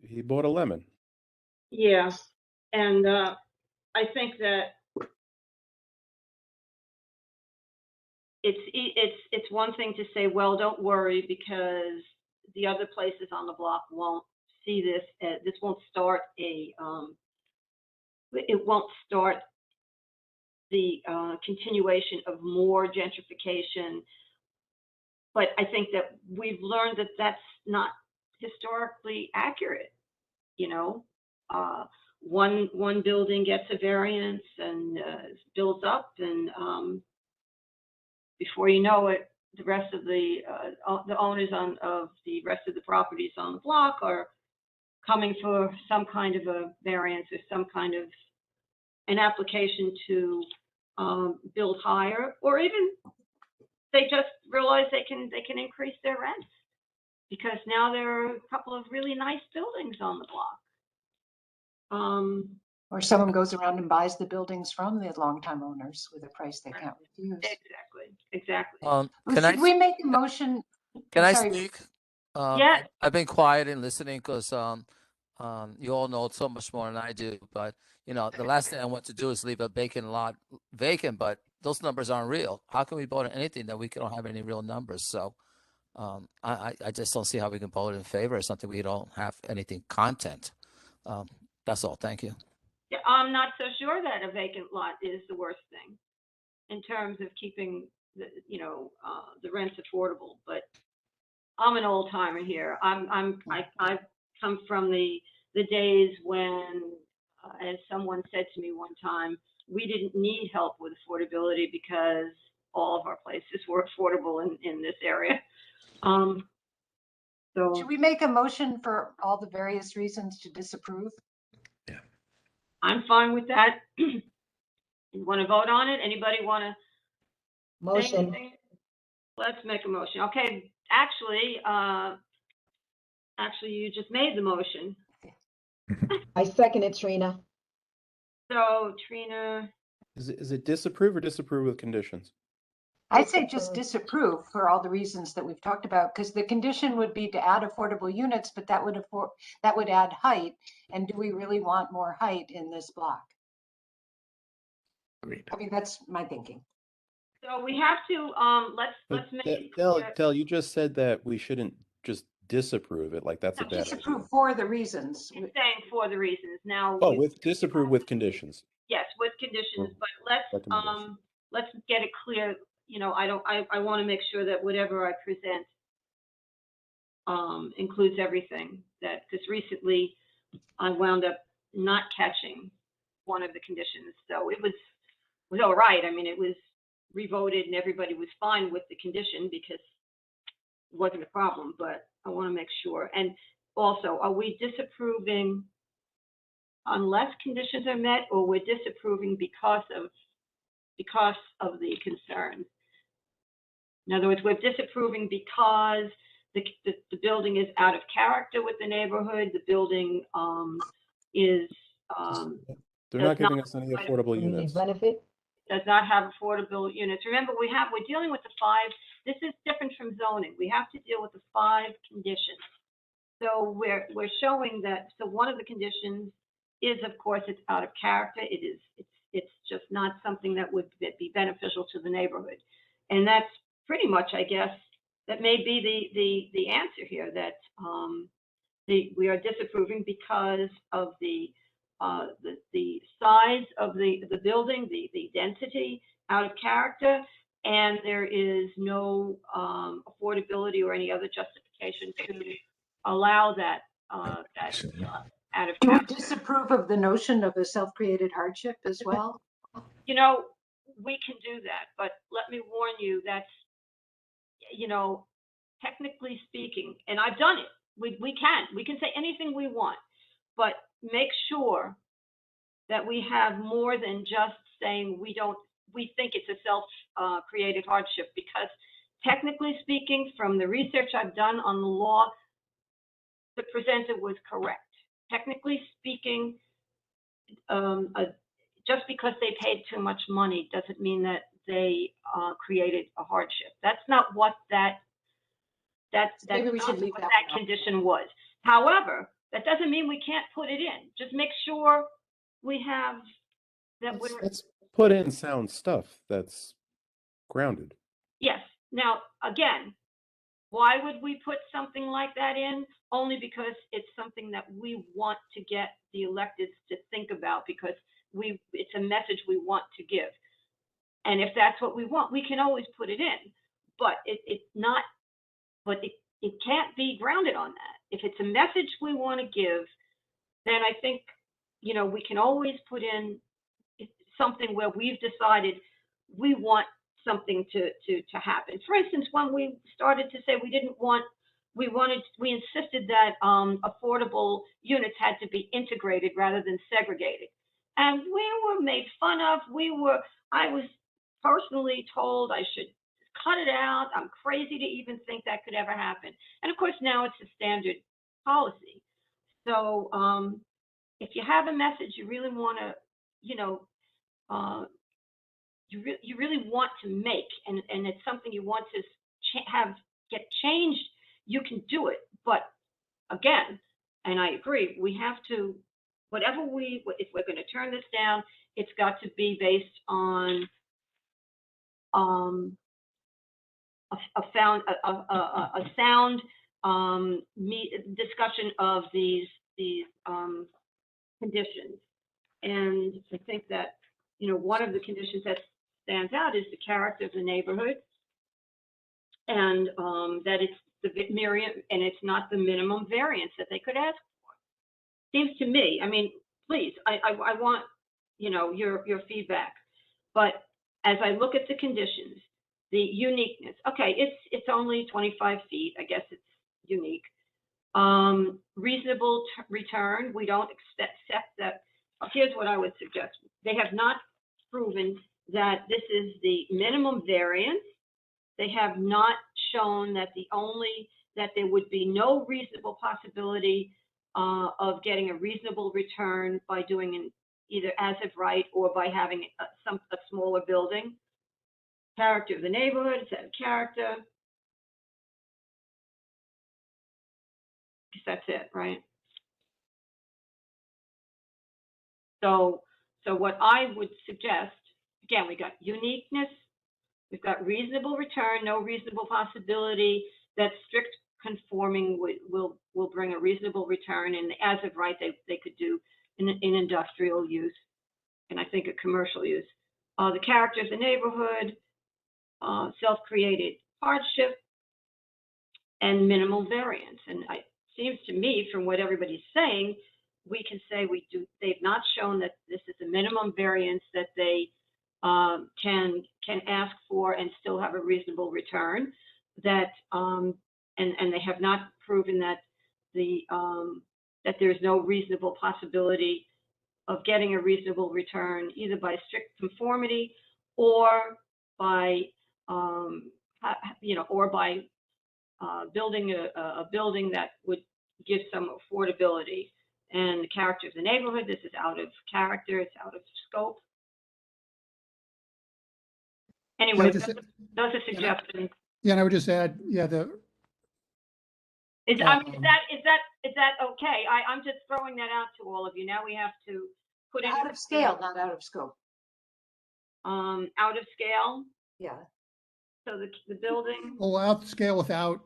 He bought a lemon. Yeah, and I think that it's one thing to say, well, don't worry because the other places on the block won't see this. This won't start it won't start the continuation of more gentrification. But I think that we've learned that that's not historically accurate. You know, one building gets a variance and builds up, and before you know it, the rest of the owners of the rest of the properties on the block are coming for some kind of a variance or some kind of an application to build higher, or even they just realize they can increase their rents because now there are a couple of really nice buildings on the block. Or someone goes around and buys the buildings from the longtime owners with a price they can't refuse. Exactly. Should we make a motion? Can I Sorry. speak? Yeah. I've been quiet and listening because you all know so much more than I do. But you know, the last thing I want to do is leave a vacant lot vacant. But those numbers aren't real. How can we vote on anything that we don't have any real numbers? So I just don't see how we can vote in favor of something we don't have anything content. That's all. Thank you. I'm not so sure that a vacant lot is the worst thing in terms of keeping the rent's affordable, but I'm an old timer here. I've come from the days when, as someone said to me one time, we didn't need help with affordability because all of our places were affordable in this area. So Should we make a motion for all the various reasons to disapprove? I'm fine with that. You want to vote on it? Anybody want to say Motion. anything? Let's make a motion. Okay, actually, you just made the motion. I second it, Trina. So Trina, Is it disapprove or disapprove with conditions? I'd say just disapprove for all the reasons that we've talked about, because the condition would be to add affordable units, but that would add height. And do we really want more height in this block? Agreed. I mean, that's my thinking. so we have to, let's make it clear. Del, you just said that we shouldn't just disapprove it, like that's a No, bad idea. disapprove for the reasons. It's saying for the reasons. Now, Oh, with disapprove with conditions. yes, with conditions, but Recommendation. let's get it clear. I want to make sure that whatever I present includes everything, because recently I wound up not catching one of the conditions. So it was all right. I mean, it was revoted and everybody was fine with the condition because it wasn't a problem, but I want to make sure. And also, are we disapproving unless conditions are met, or we're disapproving because of the concern? In other words, we're disapproving because the building is out of character with the neighborhood. The building is They're not giving us any affordable Community units. benefit. does not have affordable units. Remember, we're dealing with the 5. This is different from zoning. We have to deal with the 5 conditions. So we're showing that. So one of the conditions is, of course, it's out of character. It's just not something that would be beneficial to the neighborhood, and that's pretty much, I guess, that may be the answer here. That we are disapproving because of the size of the building, the density, out of character, and there is no affordability or any other justification to allow that out of Do we character. disapprove of the notion of a self-created hardship as well? We can do that, but let me warn you, that's, technically speaking, and I've done it. We can say anything we want, but make sure that we have more than just saying we think it's a self-created hardship, because technically speaking, from the research I've done on the law, the presenter was correct. Technically speaking, just because they paid too much money doesn't mean that they created a hardship. That's not what Maybe we should leave that that condition was. However, that doesn't mean we can't put it in. Just make sure we have that Let's put in sound stuff that's grounded. Yes. Now, again, why would we put something like that in? Only because it's something that we want to get the electeds to think about, because it's a message we want to give. And if that's what we want, we can always put it in. But it can't be grounded on that. If it's a message we want to give, then I think, we can always put in something where we've decided we want something to happen. For instance, when we started to say we insisted that affordable units had to be integrated rather than segregated. And we were made fun of. I was personally told I should cut it out. I'm crazy to even think that could ever happen. And of course, now it's a standard policy. So if you have a message you really want to, you really want to make, and it's something you want to get changed, you can do it. But again, and I agree, we have to, if we're going to turn this down, it's got to be based on a sound discussion of these conditions. And I think that, one of the conditions that stands out is the character of the neighborhood. and that it's the and it's not the minimum variance that they could ask for. Seems to me, I mean, please, I want, you know, your feedback. But as I look at the conditions, the uniqueness, okay, it's only 25 feet. I guess it's unique. Reasonable return, we don't accept that. Here's what I would suggest. They have not proven that this is the minimum variance. They have not shown that that there would be no reasonable possibility of getting a reasonable return by doing an either as of right or by having a smaller building. Character of the neighborhood, set of character. Guess that's it, right? So what I would suggest, again, we got uniqueness, we've got reasonable return, no reasonable possibility that strict conforming will bring a reasonable return, and as of right, they could do in industrial use, and I think a commercial use. The character of the neighborhood, self-created hardship, and minimal variance. And it seems to me, from what everybody's saying, we can say they've not shown that this is a minimum variance that they can ask for and still have a reasonable return. That and they have not proven that that there's no reasonable possibility of getting a reasonable return either by strict conformity or by building a building that would give some affordability. And the character of the neighborhood, this is out of character, it's out of scope. Anyway, those are suggestions. Yeah, and I would just add, yeah, I mean, is that okay? I'm just throwing that out to all of you. Now we have to put it Out of scale, not out of scope. out of scale. Yeah. So the building. well, out scale without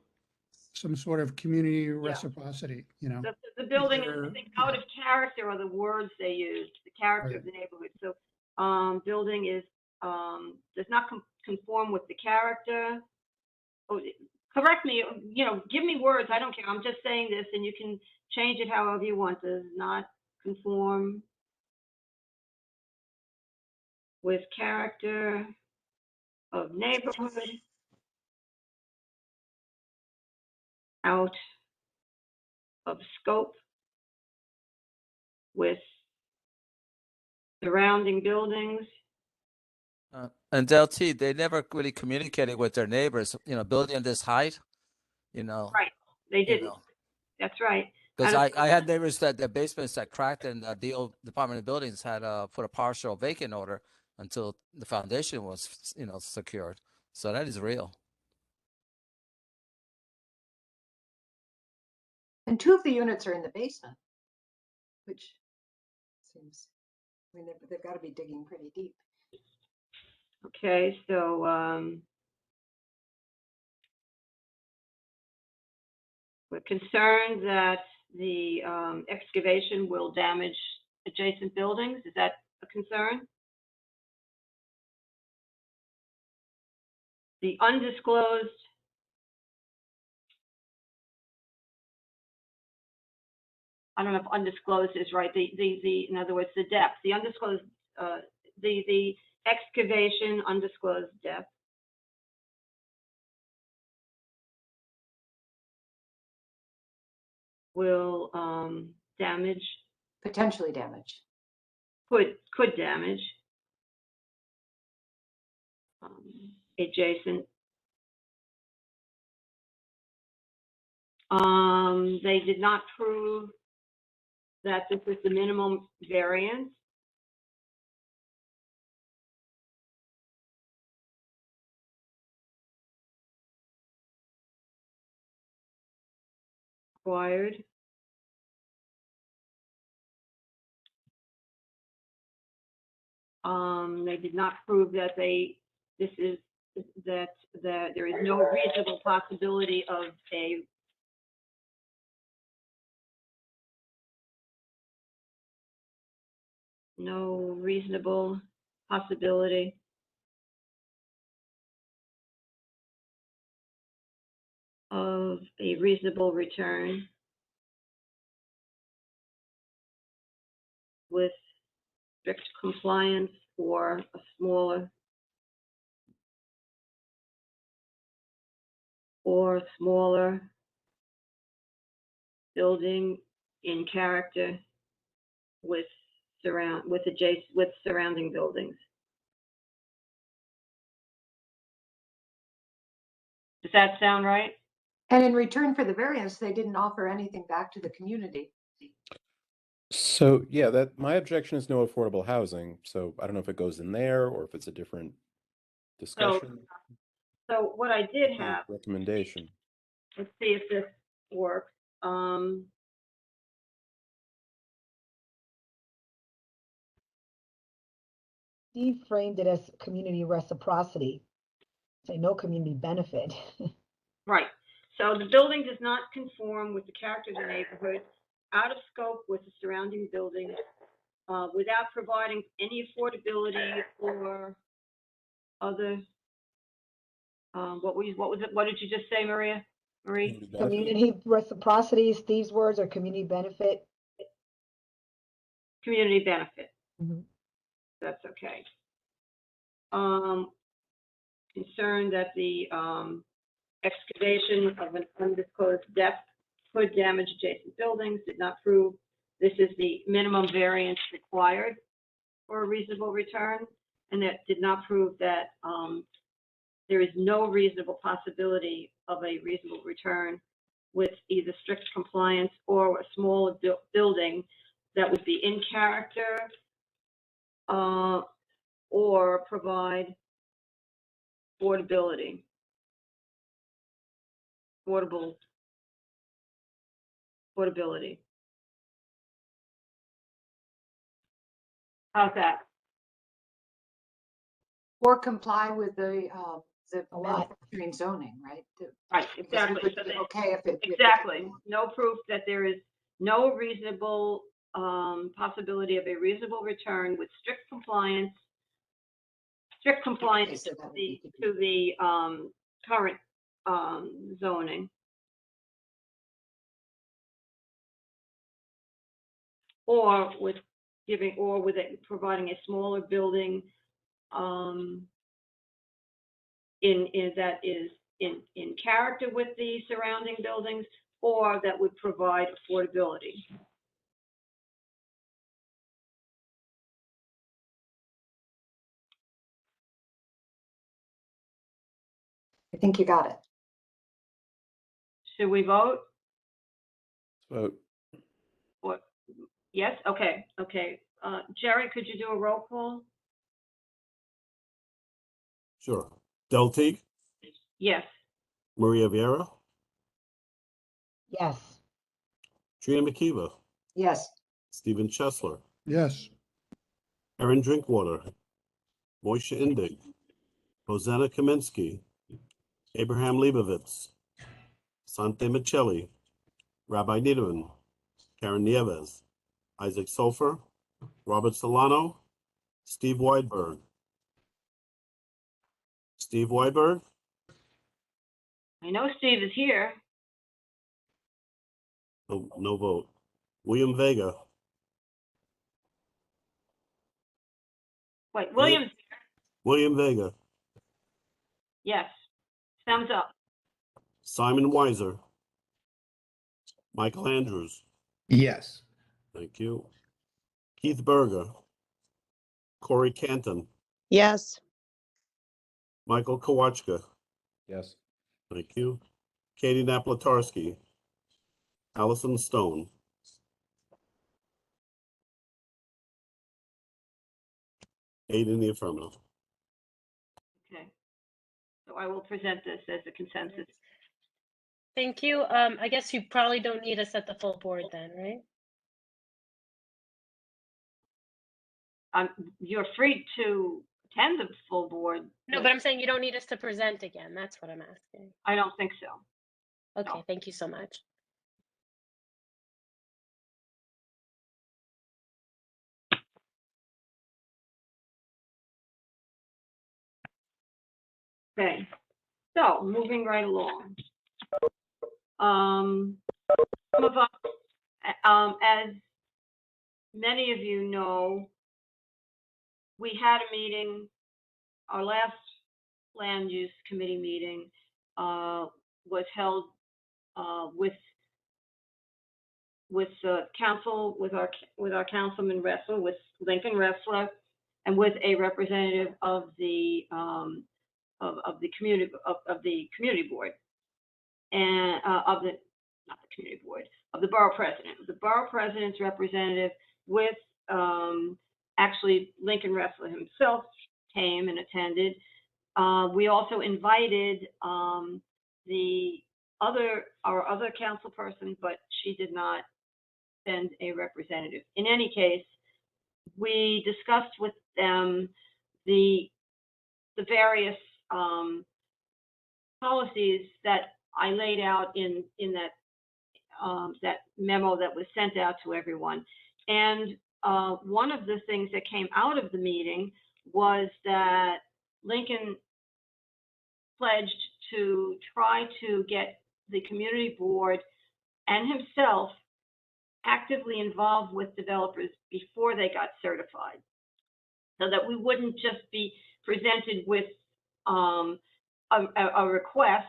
some sort of community reciprocity, you know. The building is, Either- I think, out of character are the words they use, the character Right. of the neighborhood. So building is does not conform with the character. Oh, correct me, you know, give me words, I don't care. I'm just saying this and you can change it however you want. Does not conform with character of neighborhood, out of scope with surrounding buildings. And Del T, they never really communicated with their neighbors, you know, building this height, you know. Right, they didn't. That's right. Because I had neighbors that their basements that cracked, and the old Department of Buildings had put a partial vacant order until the foundation was, you know, secured. So that is real. And 2 of the units are in the basement, which seems, I mean, they've got to be digging pretty deep. Okay, so we're concerned that the excavation will damage adjacent buildings. Is that a concern? The undisclosed I don't know if undisclosed is right. In other words, the depth, the undisclosed, the excavation undisclosed depth. Will damage. Potentially damage. Could damage adjacent. They did not prove that this is the minimum variance. Required. They did not prove that there is no reasonable possibility of a of a reasonable return with strict compliance for a smaller building in character with surrounding buildings. Does that sound right? And in return for the variance, they didn't offer anything back to the community. So yeah, that my objection is no affordable housing. So I don't know if it goes in there or if it's a different discussion. So what I did or have, recommendation. let's see if this works. Steve framed it as community reciprocity. Say no community benefit. Right. So the building does not conform with the character of the neighborhood, out of scope with the surrounding building, without providing any affordability or other. What was it? What did you just say, Marie? Community reciprocity, Steve's words, or community benefit. Community benefit. Mhm. That's okay. Concerned that the excavation of an undisclosed depth could damage adjacent buildings, did not prove this is the minimum variance required for a reasonable return, and that did not prove that there is no reasonable possibility of a reasonable return with either strict compliance or a smaller building that would be in character or provide affordability. How's that? Or comply with the A lot. manufacturing zoning, right? Right, Because exactly. it would So be that- okay if it. Exactly. No proof that there is no reasonable possibility of a reasonable return with strict compliance Okay, so that would be to the current zoning. Or with providing a smaller building that is in character with the surrounding buildings, or that would provide affordability. I think you got it. Should we vote? Vote. What? Yes? Okay, okay. Jerry, could you do a roll call? Sure. Del Teague, Yes. Maria Vieira, Yes. Trina McKeever, Yes. Stephen Chesler, Yes. Erin Drinkwater, Moishe Indig, Rosanna Kaminsky, Abraham Leibovitz, Sante Michelli, Rabbi Niederman, Karen Nieves, Isaac Sofer, Robert Solano, Steve Weidberg. Steve Weidberg, I know Steve is here. no vote. William Vega, Wait, Williams, William Vega, yes. Thumbs up. Simon Weiser, Michael Andrews, Yes. thank you. Keith Berger, Corey Canton, Yes. Michael Kowachka, Yes. thank you. Katie Naplatarski, Allison Stone. 8 in the affirmative. Okay. So I will present this as a consensus. Thank you. I guess you probably don't need us at the full board then, right? You're free to attend the full board. No, but I'm saying you don't need us to present again. That's what I'm asking. I don't think so. Okay, No. thank you so much. Okay. So moving right along. Some of us, as many of you know, we had a meeting, our last land use committee meeting was held with council, with our councilman Ressler, with Lincoln Ressler, and with a representative of the community board, and of the not the community board, of the borough president, the borough president's representative, with actually Lincoln Ressler himself came and attended. We also invited our other council person, but she did not send a representative. In any case, we discussed with them the various policies that I laid out in that memo that was sent out to everyone. And one of the things that came out of the meeting was that Lincoln pledged to try to get the community board and himself actively involved with developers before they got certified, so that we wouldn't just be presented with a request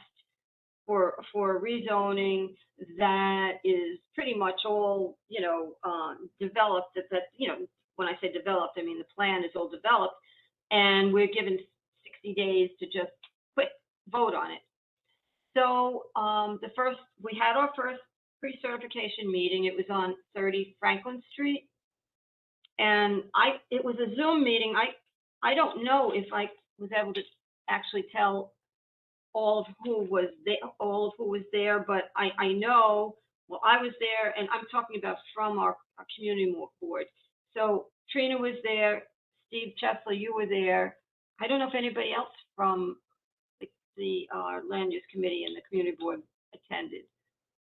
for rezoning that is pretty much all, developed, that, when I say developed, I mean the plan is all developed, and we're given 60 days to just quick vote on it. So we had our first pre-certification meeting. It was on 30 Franklin Street, and it was a Zoom meeting. I don't know if I was able to actually tell all of who was there, but I know, well, I was there, and I'm talking about from our community board. So Trina was there, Steve Chesler, you were there. I don't know if anybody else from the land use committee and the community board attended.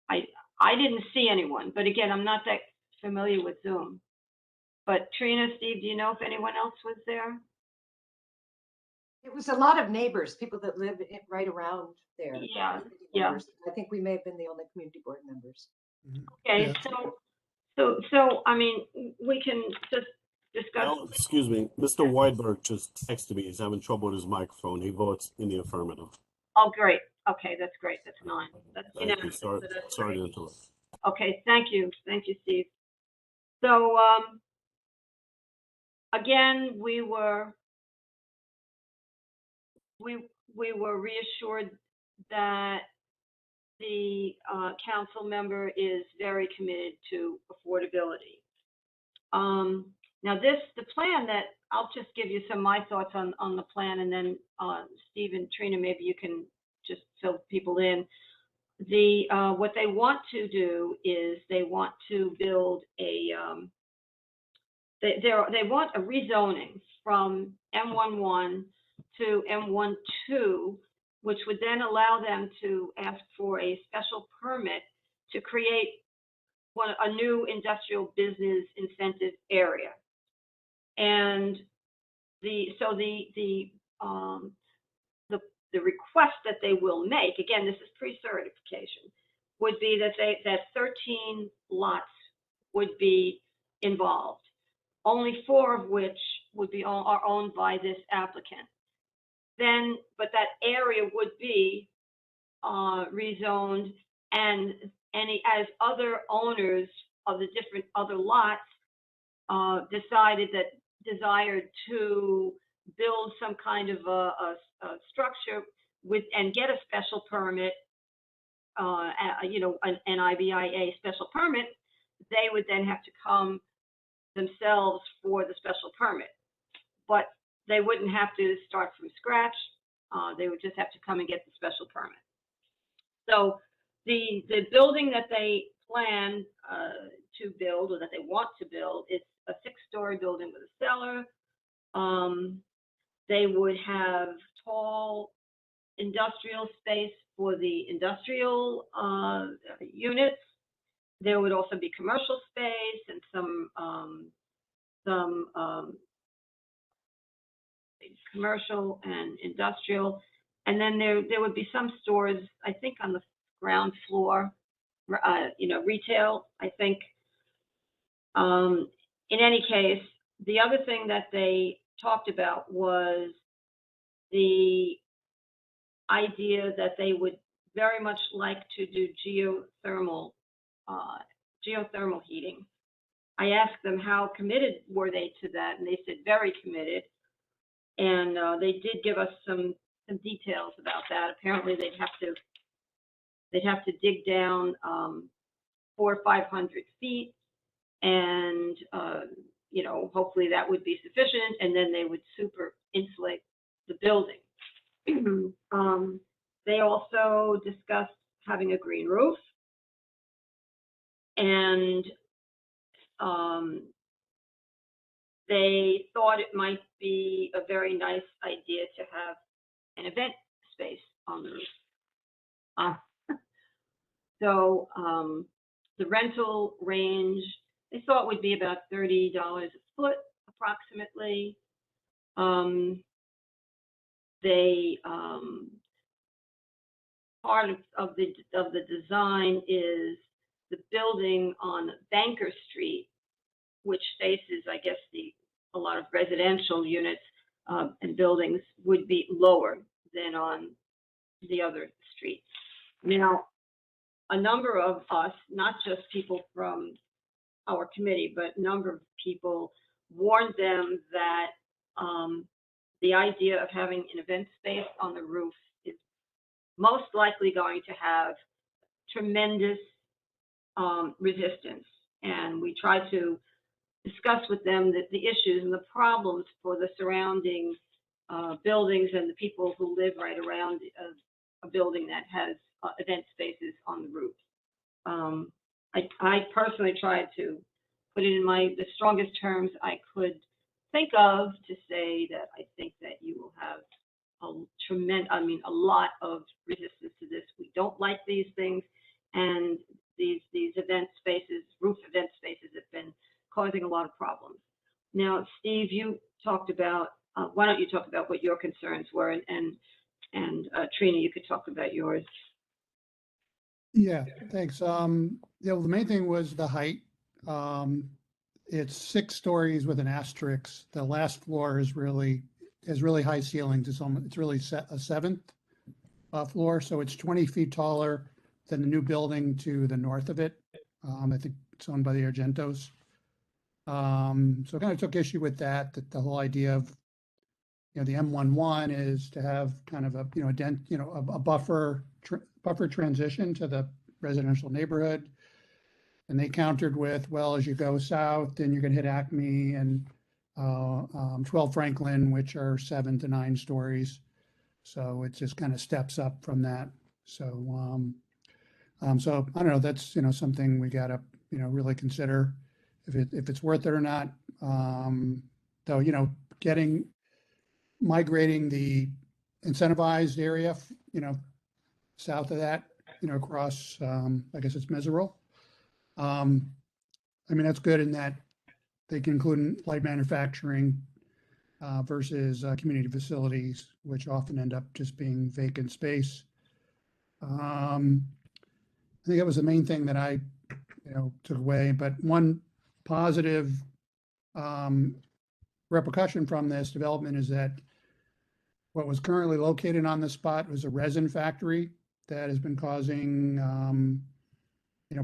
I didn't see anyone, but again, I'm not that familiar with Zoom. But Trina, Steve, do you know if anyone else was there? It was a lot of neighbors, people that live right around there. Yeah, community yeah. members. I think we may have been the only community board members. Okay, Yeah. so I mean, we can just discuss. Oh, excuse me, Mr. Weidberg just texted me. He's having trouble with his microphone. He votes in the affirmative. Oh, great. Okay, that's great. That's 9. That's Thank you. unanimous. Sorry, So that's sorry great. to interrupt. Okay, thank you, Steve. So again, we were reassured that the council member is very committed to affordability. Now the plan that, I'll just give you some of my thoughts on the plan, and then Steve and Trina, maybe you can just fill people in. What they want to do is they want to build a they want a rezoning from M11 to M12, which would then allow them to ask for a special permit to create a new industrial business incentive area. And the request that they will make, again, this is pre-certification, would be that 13 lots would be involved, only 4 of which are owned by this applicant. But that area would be rezoned, and as other owners of the different other lots desired to build some kind of a structure and get a special permit, an IBIA special permit, they would then have to come themselves for the special permit. But they wouldn't have to start from scratch. They would just have to come and get the special permit. So the building that they plan to build, or that they want to build, is a 6-story building with a cellar. They would have tall industrial space for the industrial units. There would also be commercial space and some commercial and industrial. And then there would be some stores, I think on the ground floor, retail, I think. In any case, the other thing that they talked about was the idea that they would very much like to do geothermal heating. I asked them how committed were they to that, and they said very committed. And they did give us some details about that. Apparently, they'd have to dig down 400 or 500 feet, and hopefully that would be sufficient, and then they would super insulate the building. They also discussed having a green roof, and they thought it might be a very nice idea to have an event space on the roof. So the rental range, they thought would be about $30 a foot, approximately. Part of the design is the building on Banker Street, which faces, I guess, a lot of residential units and buildings would be lower than on the other streets. Now, a number of us, not just people from our committee, but a number of people warned them that the idea of having an event space on the roof is most likely going to have tremendous resistance. And we tried to discuss with them the issues and the problems for the surrounding buildings and the people who live right around a building that has event spaces on the roof. I personally tried to put it in the strongest terms I could think of to say that I think that you will have a lot of resistance to this. We don't like these things, and these event spaces, roof event spaces, have been causing a lot of problems. Now, Steve, you talked about, why don't you talk about what your concerns were, and Trina, you could talk about yours. Yeah, thanks. Well, the main thing was the height. It's 6 stories with an asterisk. The last floor has really high ceilings. It's really a 7th floor, so it's 20 feet taller than the new building to the north of it. I think it's owned by the Argentos. So I kind of took issue with that the whole idea of, the M11 is to have kind of a buffer transition to the residential neighborhood. And they countered with, well, as you go south, then you're going to hit Acme and 12 Franklin, which are 7 to 9 stories. So it just kind of steps up from that. So, so I don't know. That's something we got to really consider if it's worth it or not. Though migrating the incentivized area, south of that, across, I guess it's Meserole. That's good in that they can include light manufacturing versus community facilities, which often end up just being vacant space. I think that was the main thing that I, took away. But one positive repercussion from this development is that what was currently located on the spot was a resin factory that has been causing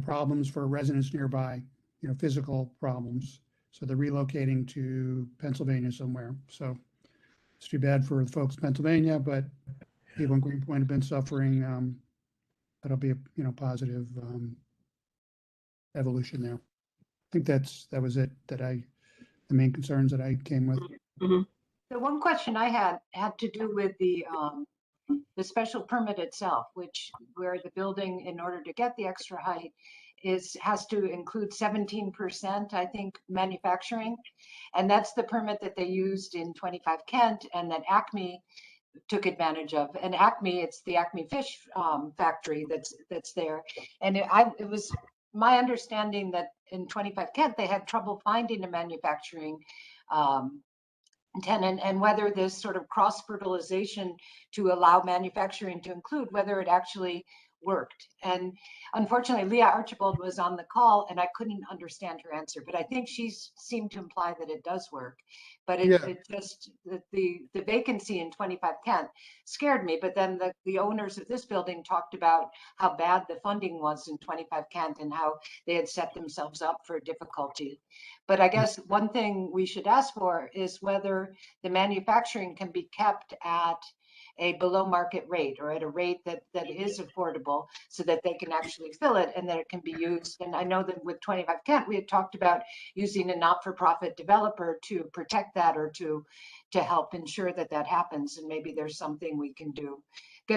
problems for residents nearby, physical problems. So they're relocating to Pennsylvania somewhere. So it's too bad for the folks in Pennsylvania, but people in Greenpoint have been suffering. That'll be a positive evolution there. I think that was it. The main concerns that I came with. Mm-hmm. The one question I had to do with the special permit itself, where the building, in order to get the extra height, has to include 17%, I think, manufacturing. And that's the permit that they used in 25 Kent and that Acme took advantage of. And Acme, it's the Acme fish factory that's there. And it was my understanding that in 25 Kent, they had trouble finding a manufacturing tenant, and whether this sort of cross fertilization to allow manufacturing to include, whether it actually worked. And unfortunately, Leah Archibald was on the call and I couldn't understand her answer, but I think she seemed to imply that it does work. But Yeah. it just, the vacancy in 25 Kent scared me. But then the owners of this building talked about how bad the funding was in 25 Kent and how they had set themselves up for difficulty. But I guess one thing we should ask for is whether the manufacturing can be kept at a below market rate or at a rate that is affordable so that they can actually fill it and that it can be used. And I know that with 25 Kent, we had talked about using a not-for-profit developer to protect that or to help ensure that that happens. And maybe there's something we can do.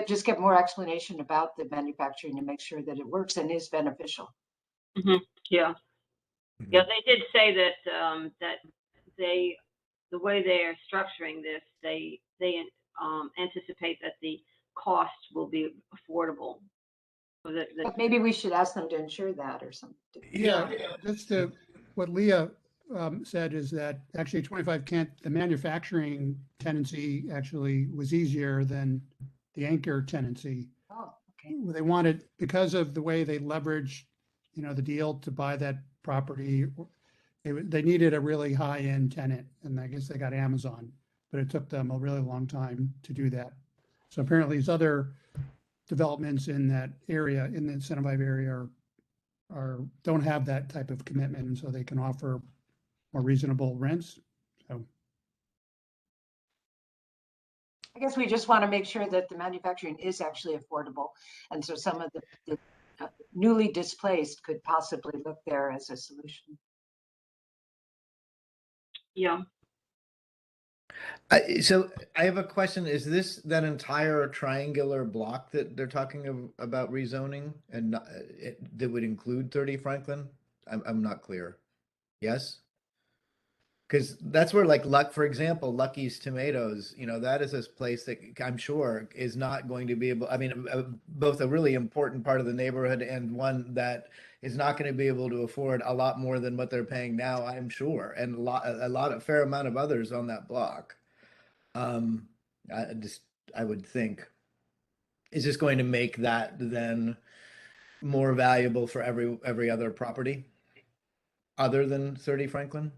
Just get more explanation about the manufacturing and make sure that it works and is beneficial. Yeah. Yeah, they did say that that the way they are structuring this, they anticipate that the cost will be affordable. So But maybe we should ask them to ensure that or something. Yeah, just to, what Leah said is that actually 25 Kent, the manufacturing tenancy actually was easier than the anchor tenancy. Oh, okay. They wanted, because of the way they leveraged, the deal to buy that property, they needed a really high-end tenant, and I guess they got Amazon, but it took them a really long time to do that. So apparently these other developments in that area, in the incentivized area, don't have that type of commitment, and so they can offer more reasonable rents. So I guess we just want to make sure that the manufacturing is actually affordable. And so some of the newly displaced could possibly look there as a solution. yeah. So I have a question. Is this that entire triangular block that they're talking about rezoning and that would include 30 Franklin? I'm not clear. Yes? Because that's where, like, for example, Lucky's Tomatoes, that is this place that I'm sure is not going to be able, I mean, both a really important part of the neighborhood and one that is not going to be able to afford a lot more than what they're paying now, I'm sure, and a fair amount of others on that block. I would think, is this going to make that then more valuable for every other property other than 30 Franklin?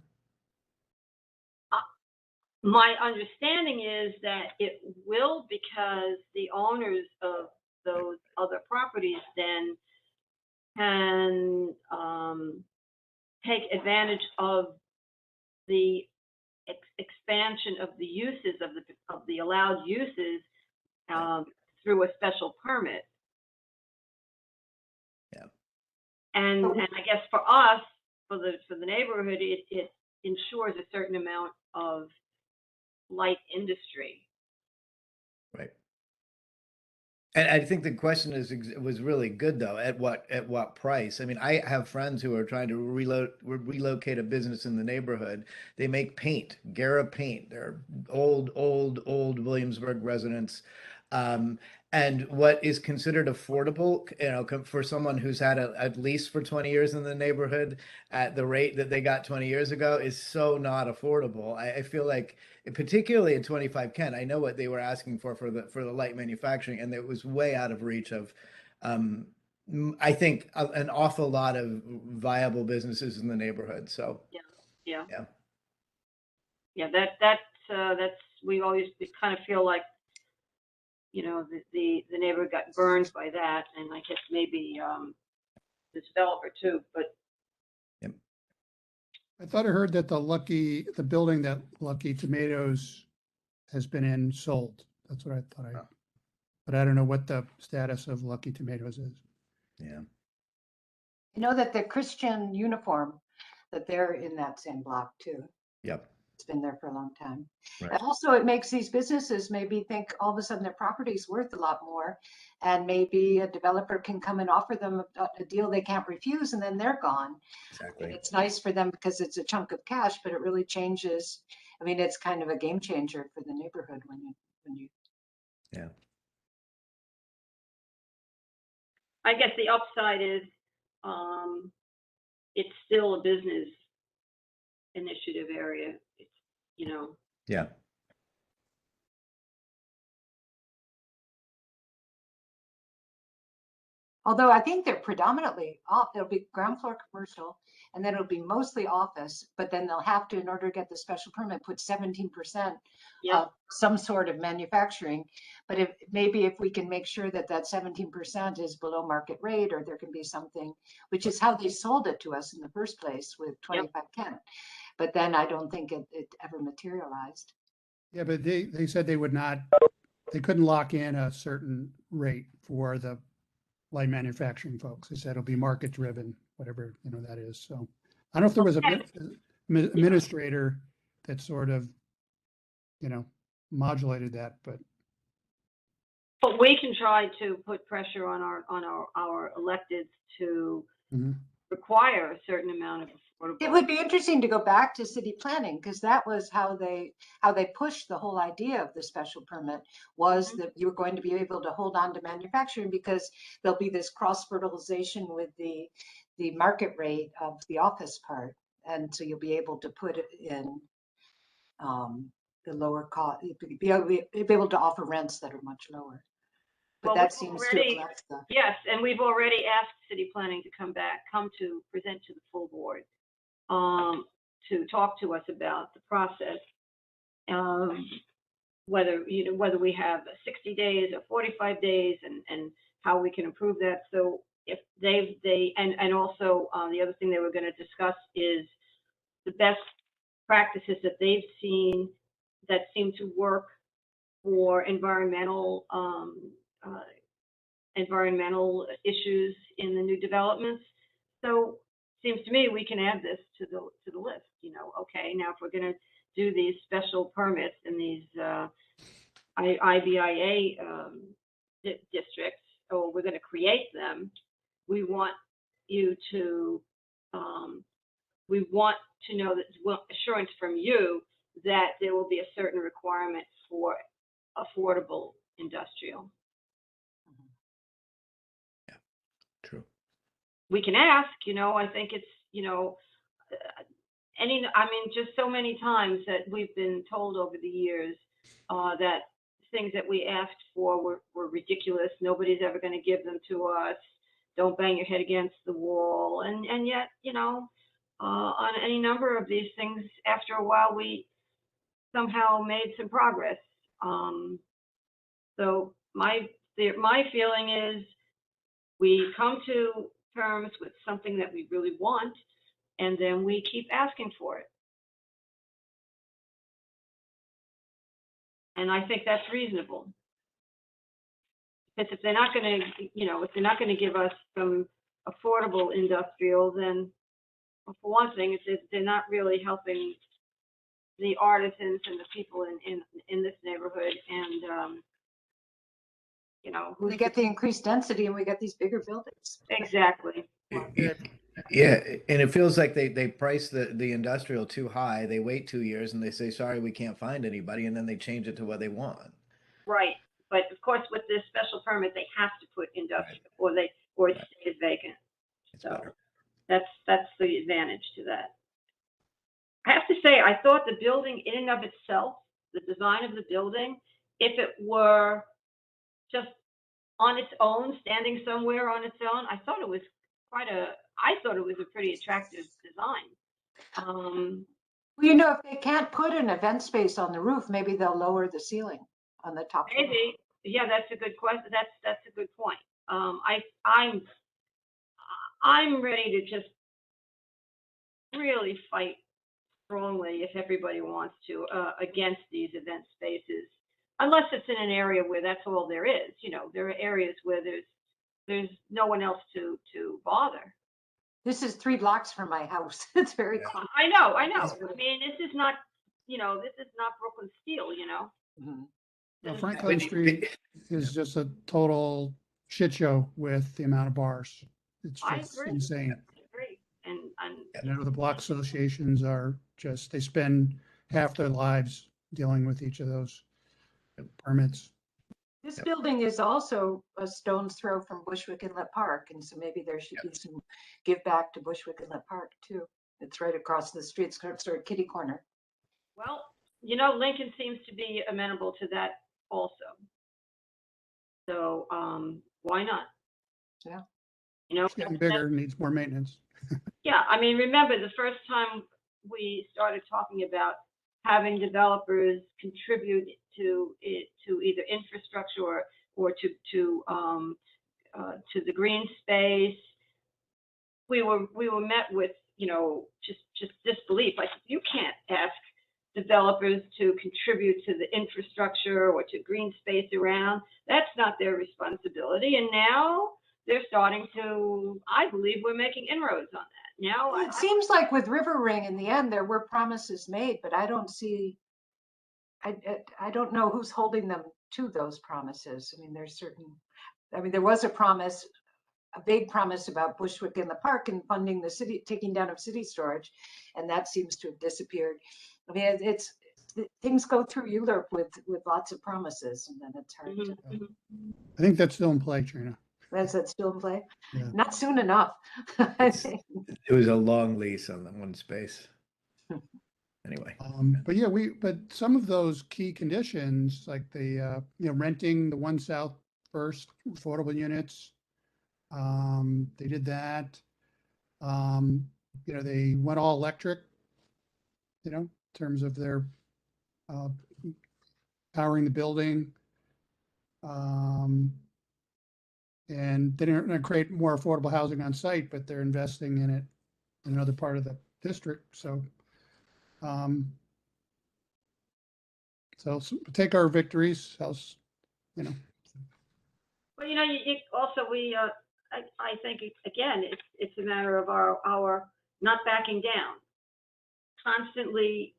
My understanding is that it will, because the owners of those other properties then can take advantage of the expansion of the uses of the allowed uses through a special permit. Yeah. And I guess for us, for the neighborhood, it ensures a certain amount of light industry. Right. And I think the question was really good though. At what price? I mean, I have friends who are trying to relocate a business in the neighborhood. They make paint, Guerra paint. They're old Williamsburg residents. And what is considered affordable, for someone who's had at least for 20 years in the neighborhood at the rate that they got 20 years ago is so not affordable. I feel like, particularly in 25 Kent, I know what they were asking for the light manufacturing, and it was way out of reach of, I think, an awful lot of viable businesses in the neighborhood. So yeah. That's we always kind of feel like, the neighborhood got burned by that, and I guess maybe the developer too. But I thought I heard that the building that Lucky Tomatoes has been in sold. That's what I thought. But I don't know what the status of Lucky Tomatoes is. Yeah. You know that the Christian uniform, that they're in that same block too. Yep. It's been there for a long time. Right. And also, it makes these businesses maybe think all of a sudden their property is worth a lot more, and maybe a developer can come and offer them a deal they can't refuse, and then they're gone. Exactly. And it's nice for them because it's a chunk of cash, but it really changes. I mean, it's kind of a game changer for the neighborhood when you. Yeah. I guess the upside is it's still a business initiative area. It's, Yeah. Although I think they're predominantly, it'll be ground floor commercial, and then it'll be mostly office, but then they'll have to, in order to get the special permit, put 17% Yep. of some sort of manufacturing. But maybe if we can make sure that that 17% is below market rate, or there can be something, which is how they sold it to us in the first place with 25 Kent. But then I don't think it ever materialized. Yeah, but they said they couldn't lock in a certain rate for the light manufacturing folks. They said it'll be market driven, whatever, that is. So I don't know if there was administrator that sort of, modulated that, but. But we can try to put pressure on our electeds to require a certain amount of affordable. It would be interesting to go back to city planning, because that was how they pushed the whole idea of the special permit, was that you were going to be able to hold on to manufacturing because there'll be this cross fertilization with the market rate of the office part. And so you'll be able to put it in the lower cost, be able to offer rents that are much lower. But Well, that seems to have left the. Yes, and we've already asked city planning to come to present to the full board, to talk to us about the process, whether we have 60 days or 45 days, and how we can improve that. So if and also the other thing they were going to discuss is the best practices that they've seen that seem to work for environmental issues in the new developments. So seems to me we can add this to the list. Okay, now if we're going to do these special permits in these IBIA districts, or we're going to create them, we want to know that assurance from you that there will be a certain requirement for affordable industrial. Yeah, true. We can ask, I think it's, just so many times that we've been told over the years that things that we asked for were ridiculous. Nobody's ever going to give them to us. Don't bang your head against the wall. And yet, on any number of these things, after a while, we somehow made some progress. So my feeling is we come to terms with something that we really want, and then we keep asking for it. And I think that's reasonable. Because if they're not going to give us some affordable industrial, then, well, for one thing, they're not really helping the artisans and the people in this neighborhood, and We get the increased density and we get these bigger buildings. Exactly. Yeah, and it feels like they price the industrial too high. They wait 2 years and they say, sorry, we can't find anybody, and then they change it to what they want. Right, but of course, with this special permit, they have to put industrial, or it stays vacant. It's So better. that's the advantage to that. I have to say, I thought the building in and of itself, the design of the building, if it were just on its own, standing somewhere on its own, I thought it was a pretty attractive design. Well, if they can't put an event space on the roof, maybe they'll lower the ceiling on the top floor. Maybe, yeah, that's a good question. That's a good point. I'm ready to just really fight strongly, if everybody wants to, against these event spaces, unless it's in an area where that's all there is. There are areas where there's no one else to bother. This is 3 blocks from my house. It's very close. I know. I mean, this is not Brooklyn Steel, Now, Franklin Street is just a total shit show with the amount of bars. It's just insane. I agree. And The block associations are just, they spend half their lives dealing with each of those permits. This building is also a stone's throw from Bushwick Inlet Park, and so maybe there should be some give back to Bushwick Inlet Park too. It's right across the street, it's sort of kitty corner. well, Lincoln seems to be amenable to that also. So why not? Yeah. You know, It's getting bigger, needs more maintenance. yeah, I mean, remember the first time we started talking about having developers contribute to it, to either infrastructure or to the green space, we were met with, you know, just disbelief. Like, you can't ask developers to contribute to the infrastructure or to green space around. That's not their responsibility. And now they're starting to, I believe we're making inroads on that. Now It seems like with River Ring, in the end, there were promises made, but I don't see, I don't know who's holding them to those promises. I mean, there was a promise, a big promise about Bushwick in the Park and funding the city, taking down of city storage, and that seems to have disappeared. I mean, things go through ULURP with lots of promises, and then it's hard to. I think that's still in play, Trina. Is that still in play? Yeah. Not soon enough. I think. It was a long lease on that one space. Anyway. But yeah, but some of those key conditions, like the, you know, renting the 1 South first affordable units, they did that. You know, they went all electric, you know, in terms of their powering the building. And they didn't create more affordable housing on site, but they're investing in it in another part of the district. So, so take our victories, else, you know. Well, you know, I think again, it's a matter of our not backing down. Constantly,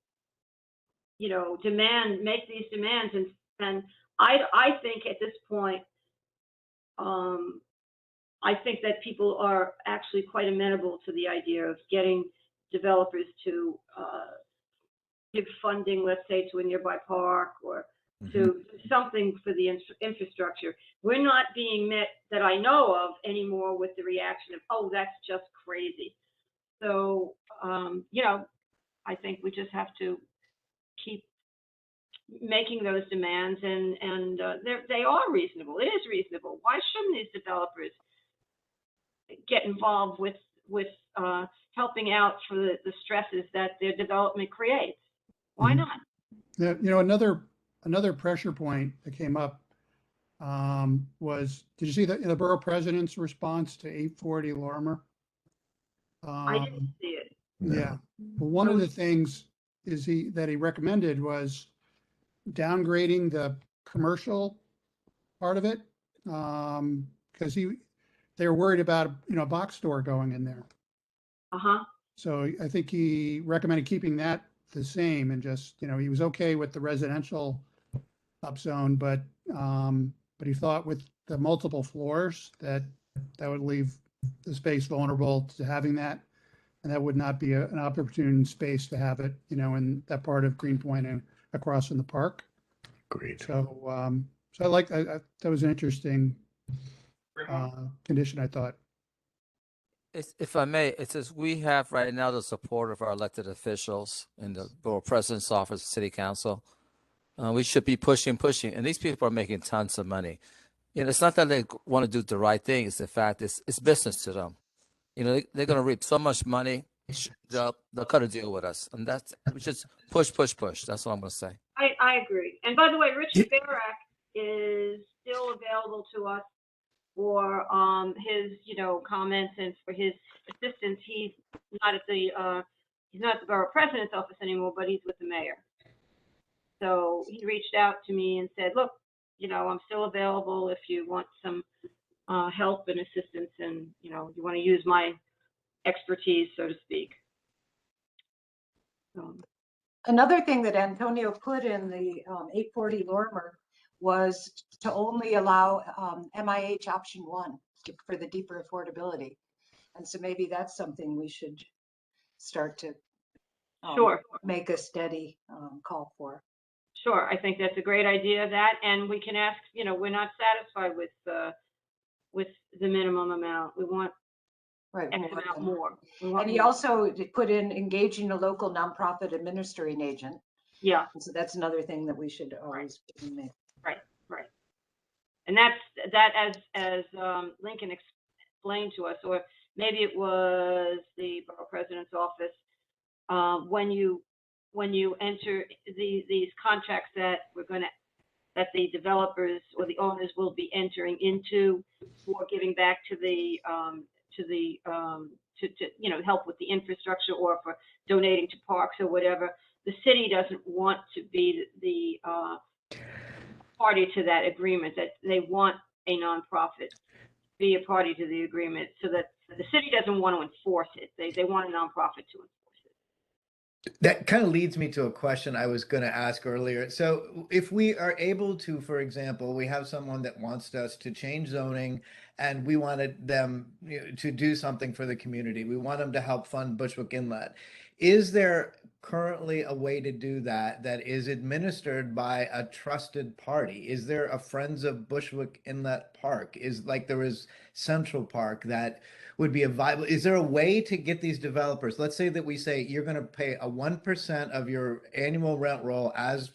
you know, make these demands, and I think at this point, I think that people are actually quite amenable to the idea of getting developers to give funding, let's say, to a nearby park or to do something for the infrastructure. We're not being met, that I know of, anymore with the reaction of, oh, that's just crazy. So, you know, I think we just have to keep making those demands, and they are reasonable. It is reasonable. Why shouldn't these developers get involved with helping out for the stresses that their development creates? Why not? Yeah, you know, another pressure point that came up was, did you see the borough president's response to 840 Lorimer? I didn't see it. Yeah. Well, one of the things that he recommended was downgrading the commercial part of it, because they were worried about, you know, a box store going in there. So I think he recommended keeping that the same, and just, you know, he was okay with the residential upzone, but he thought with the multiple floors that would leave the space vulnerable to having that, and that would not be an opportune space to have it, you know, in that part of Greenpoint and across from the park. Great. So, so that was an interesting condition, I thought. If I may, it says we have right now the support of our elected officials in the borough president's office, city council. We should be pushing, and these people are making tons of money. You know, it's not that they want to do the right thing. It's the fact it's business to them. You know, they're going to reap so much money. They'll cut a deal with us, and we just push. That's what I'm going to say. I agree. And by the way, Richard Barak is still available to us for his, you know, comments and for his assistance. He's not at the borough president's office anymore, but he's with the mayor. So he reached out to me and said, look, you know, I'm still available if you want some help and assistance, and, you know, you want to use my expertise, so to speak. Another thing that Antonio put in the 840 Lorimer was to only allow MIH option 1 for the deeper affordability. And so maybe that's something we should start to make a steady call for. Sure, I think that's a great idea, and we can ask, you know, we're not satisfied with the minimum amount. We want X amount more. And he also put in engaging a local nonprofit administering agent. Yeah. And so that's another thing that we should always make. Right. And that as Lincoln explained to us, or maybe it was the borough president's office, when you enter these contracts that that the developers or the owners will be entering into for giving back to the you know, help with the infrastructure or for donating to parks or whatever. The city doesn't want to be the party to that agreement, that they want a nonprofit to be a party to the agreement, so that the city doesn't want to enforce it. They want a nonprofit to enforce it. That kind of leads me to a question I was going to ask earlier. So if we are able to, for example, we have someone that wants us to change zoning and we wanted them, you know, to do something for the community. We want them to help fund Bushwick Inlet. Is there currently a way to do that that is administered by a trusted party? Is there a Friends of Bushwick Inlet Park? Is like there is Central Park that would be a viable, is there a way to get these developers, let's say that we say you're going to pay a 1% of your annual rent roll as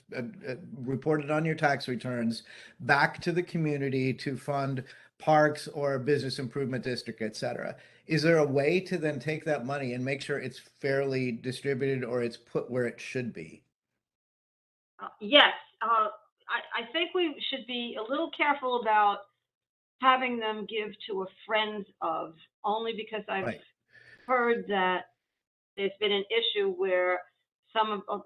reported on your tax returns back to the community to fund parks or a business improvement district, et cetera. Is there a way to then take that money and make sure it's fairly distributed or it's put where it should be? Yes, I think we should be a little careful about having them give to a friends of, only because I've Right. heard that there's been an issue where some of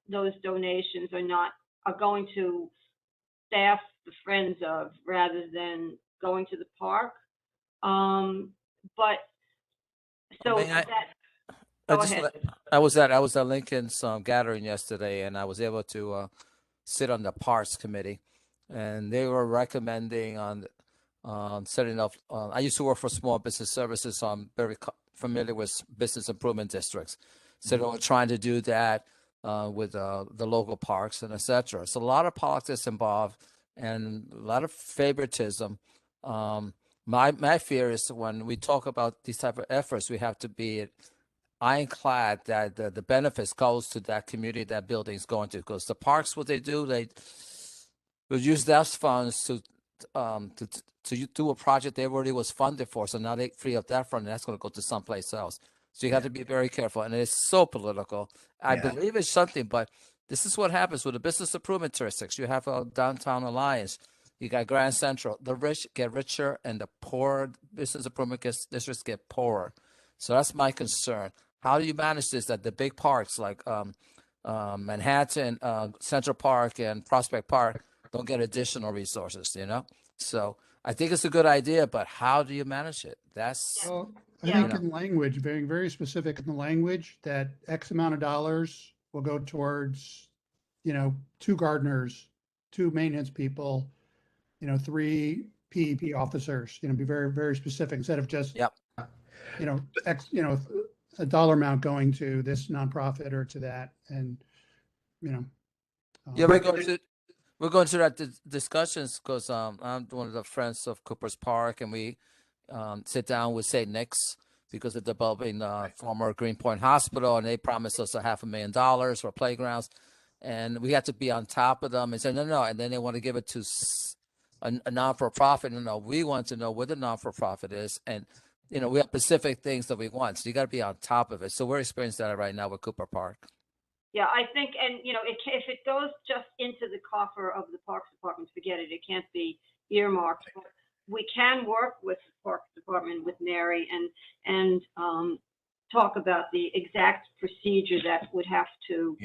those donations are going to staff the friends of rather than going to the park. But so May I- that, I go just ahead. I was at Lincoln's gathering yesterday, and I was able to sit on the Parks Committee, and they were recommending on setting up. I used to work for small business services, so I'm very familiar with business improvement districts. So they were trying to do that with the local parks and etc. So a lot of politics involved and a lot of favoritism. My fear is when we talk about these type of efforts, we have to be ironclad that the benefits goes to that community that building is going to. Because the parks, what they do, they will use those funds to do a project they already was funded for. So now they free up that fund, and that's going to go to someplace else. So you have to be very careful, and it's so political. I believe it's something, but this is what happens with the business improvement districts. You have a downtown alliance. You got Grand Central. The rich get richer, and the poor business improvement districts get poorer. So that's my concern. How do you manage this? That the big parks like Manhattan, Central Park, and Prospect Park don't get additional resources, you know? So I think it's a good idea, but how do you manage it? That's, Well, I Yeah. think in language, being very specific in the language, that X amount of dollars will go towards, you know, 2 gardeners, 2 maintenance people, you know, 3 PEP officers, you know, be very, very specific instead of just, Yep. you know, X, you know, a dollar amount going to this nonprofit or to that. And, you know. yeah, we're going through that discussions because I'm one of the friends of Cooper's Park, and we sit down with St. Nick's because they're developing former Greenpoint Hospital, and they promised us $500,000 for playgrounds, and we have to be on top of them and say no, and then they want to give it to a non-for-profit. No, we want to know what the non-for-profit is, and you know we have specific things that we want, so you got to be on top of it. So we're experiencing that right now with Cooper Park. Yeah, I think, and you know, if it goes just into the coffer of the Parks Department, forget it. It can't be earmarked. But we can work with the Parks Department, with Mary, and talk about the exact procedure that would have to,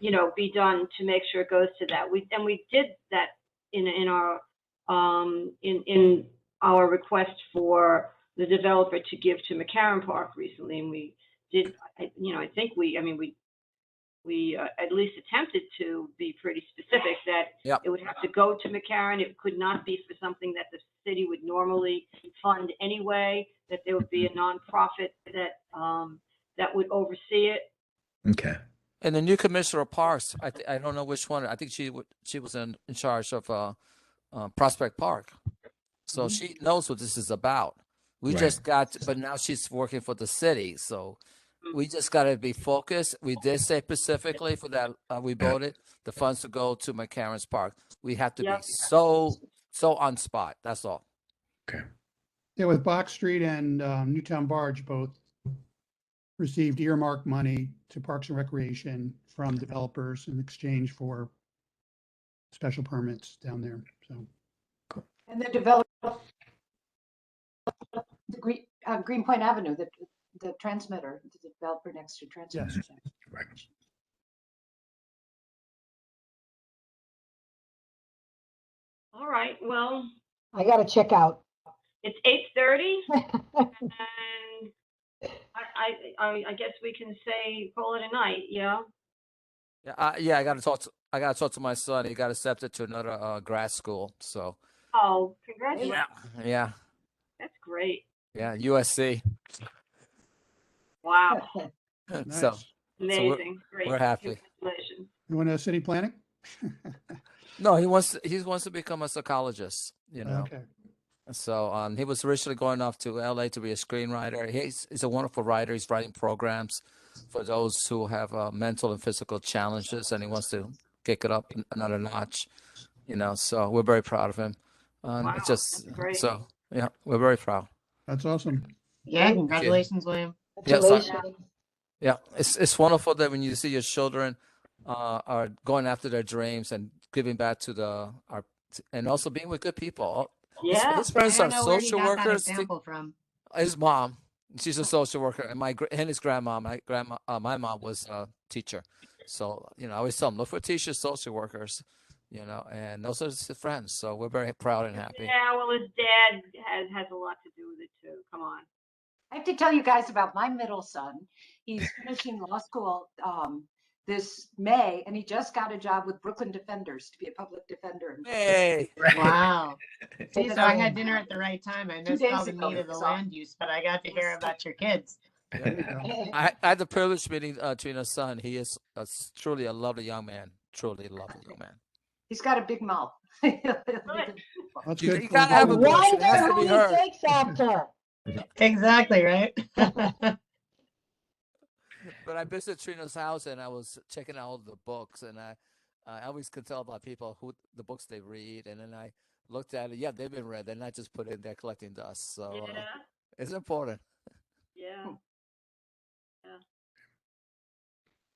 you know, be done to make sure it goes to that. We did that in our request for the developer to give to McCarran Park recently, and we did. You know, I think we at least attempted to be pretty specific that it would have to go to McCarran. It could not be for something that the city would normally fund anyway, that there would be a nonprofit that would oversee it. Okay. And the new commissioner of parks, I don't know which one. I think she was in charge of Prospect Park, so she knows what this is about. We just got, but now she's working for the city, so we just got to be focused. We did say specifically for that we voted the funds to go to McCarran's Park. We have to be so on spot. That's all. Yeah, with Box Street and Newtown Barge both received earmark money to Parks and Recreation from developers in exchange for special permits down there. So And the develop the Greenpoint Avenue, the transmitter, the developer next to transmitter. yes, All right, well, I gotta check out. it's 8:30 and I guess we can say call it a night, yeah? Yeah, I gotta talk to my son. He got accepted to another grad school. So Oh, congratulations. yeah, That's great. yeah, USC. Wow, nice. So amazing, great. we're happy. Congratulations. You want to city planning? No, he wants to become a psychologist. You know. Okay. So he was originally going off to LA to be a screenwriter. He's a wonderful writer. He's writing programs for those who have mental and physical challenges, and he wants to kick it up another notch. You know, so we're very proud of him. Wow, It's just that's great. so yeah, we're very proud. That's awesome. Yeah, congratulations, William. Congratulations. Yeah, it's wonderful that when you see your children are going after their dreams and giving back to and also being with good people. Yeah. His friends I are don't know where he social got that workers. example from. His mom, she's a social worker, and his grandma. My mom was a teacher. So I always tell them, look for teachers, social workers, and those are his friends. So we're very proud and happy. Yeah, well, his dad has a lot to do with it too. Come on. I have to tell you guys about my middle son. He's finishing law school this May, and he just got a job with Brooklyn Defenders to be a public defender. Hey, Wow. See, so I had Awesome. dinner at the right time. I 2 missed days all the ago, meat of the so- land use, but I got to hear about your kids. There you go. I had the privilege of meeting Trina's son. He is truly a lovely young man. Truly a lovely young man. He's got a big mouth. That's You good. gotta I have a voice. wonder It has to who be he heard. takes after. Exactly, right? But I visited Trina's house and I was checking out all the books, and I always could tell about people who the books they read, and then I looked at it. Yeah, they've been read. They're not just put in there collecting dust. So Yeah. it's important. Yeah.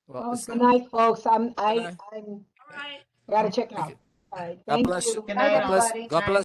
Well, Oh, it's good night, folks. I'm night. All right. gotta check out. All right. God Thank bless you. you. Good Night, night, all. God bless. everybody. God bless.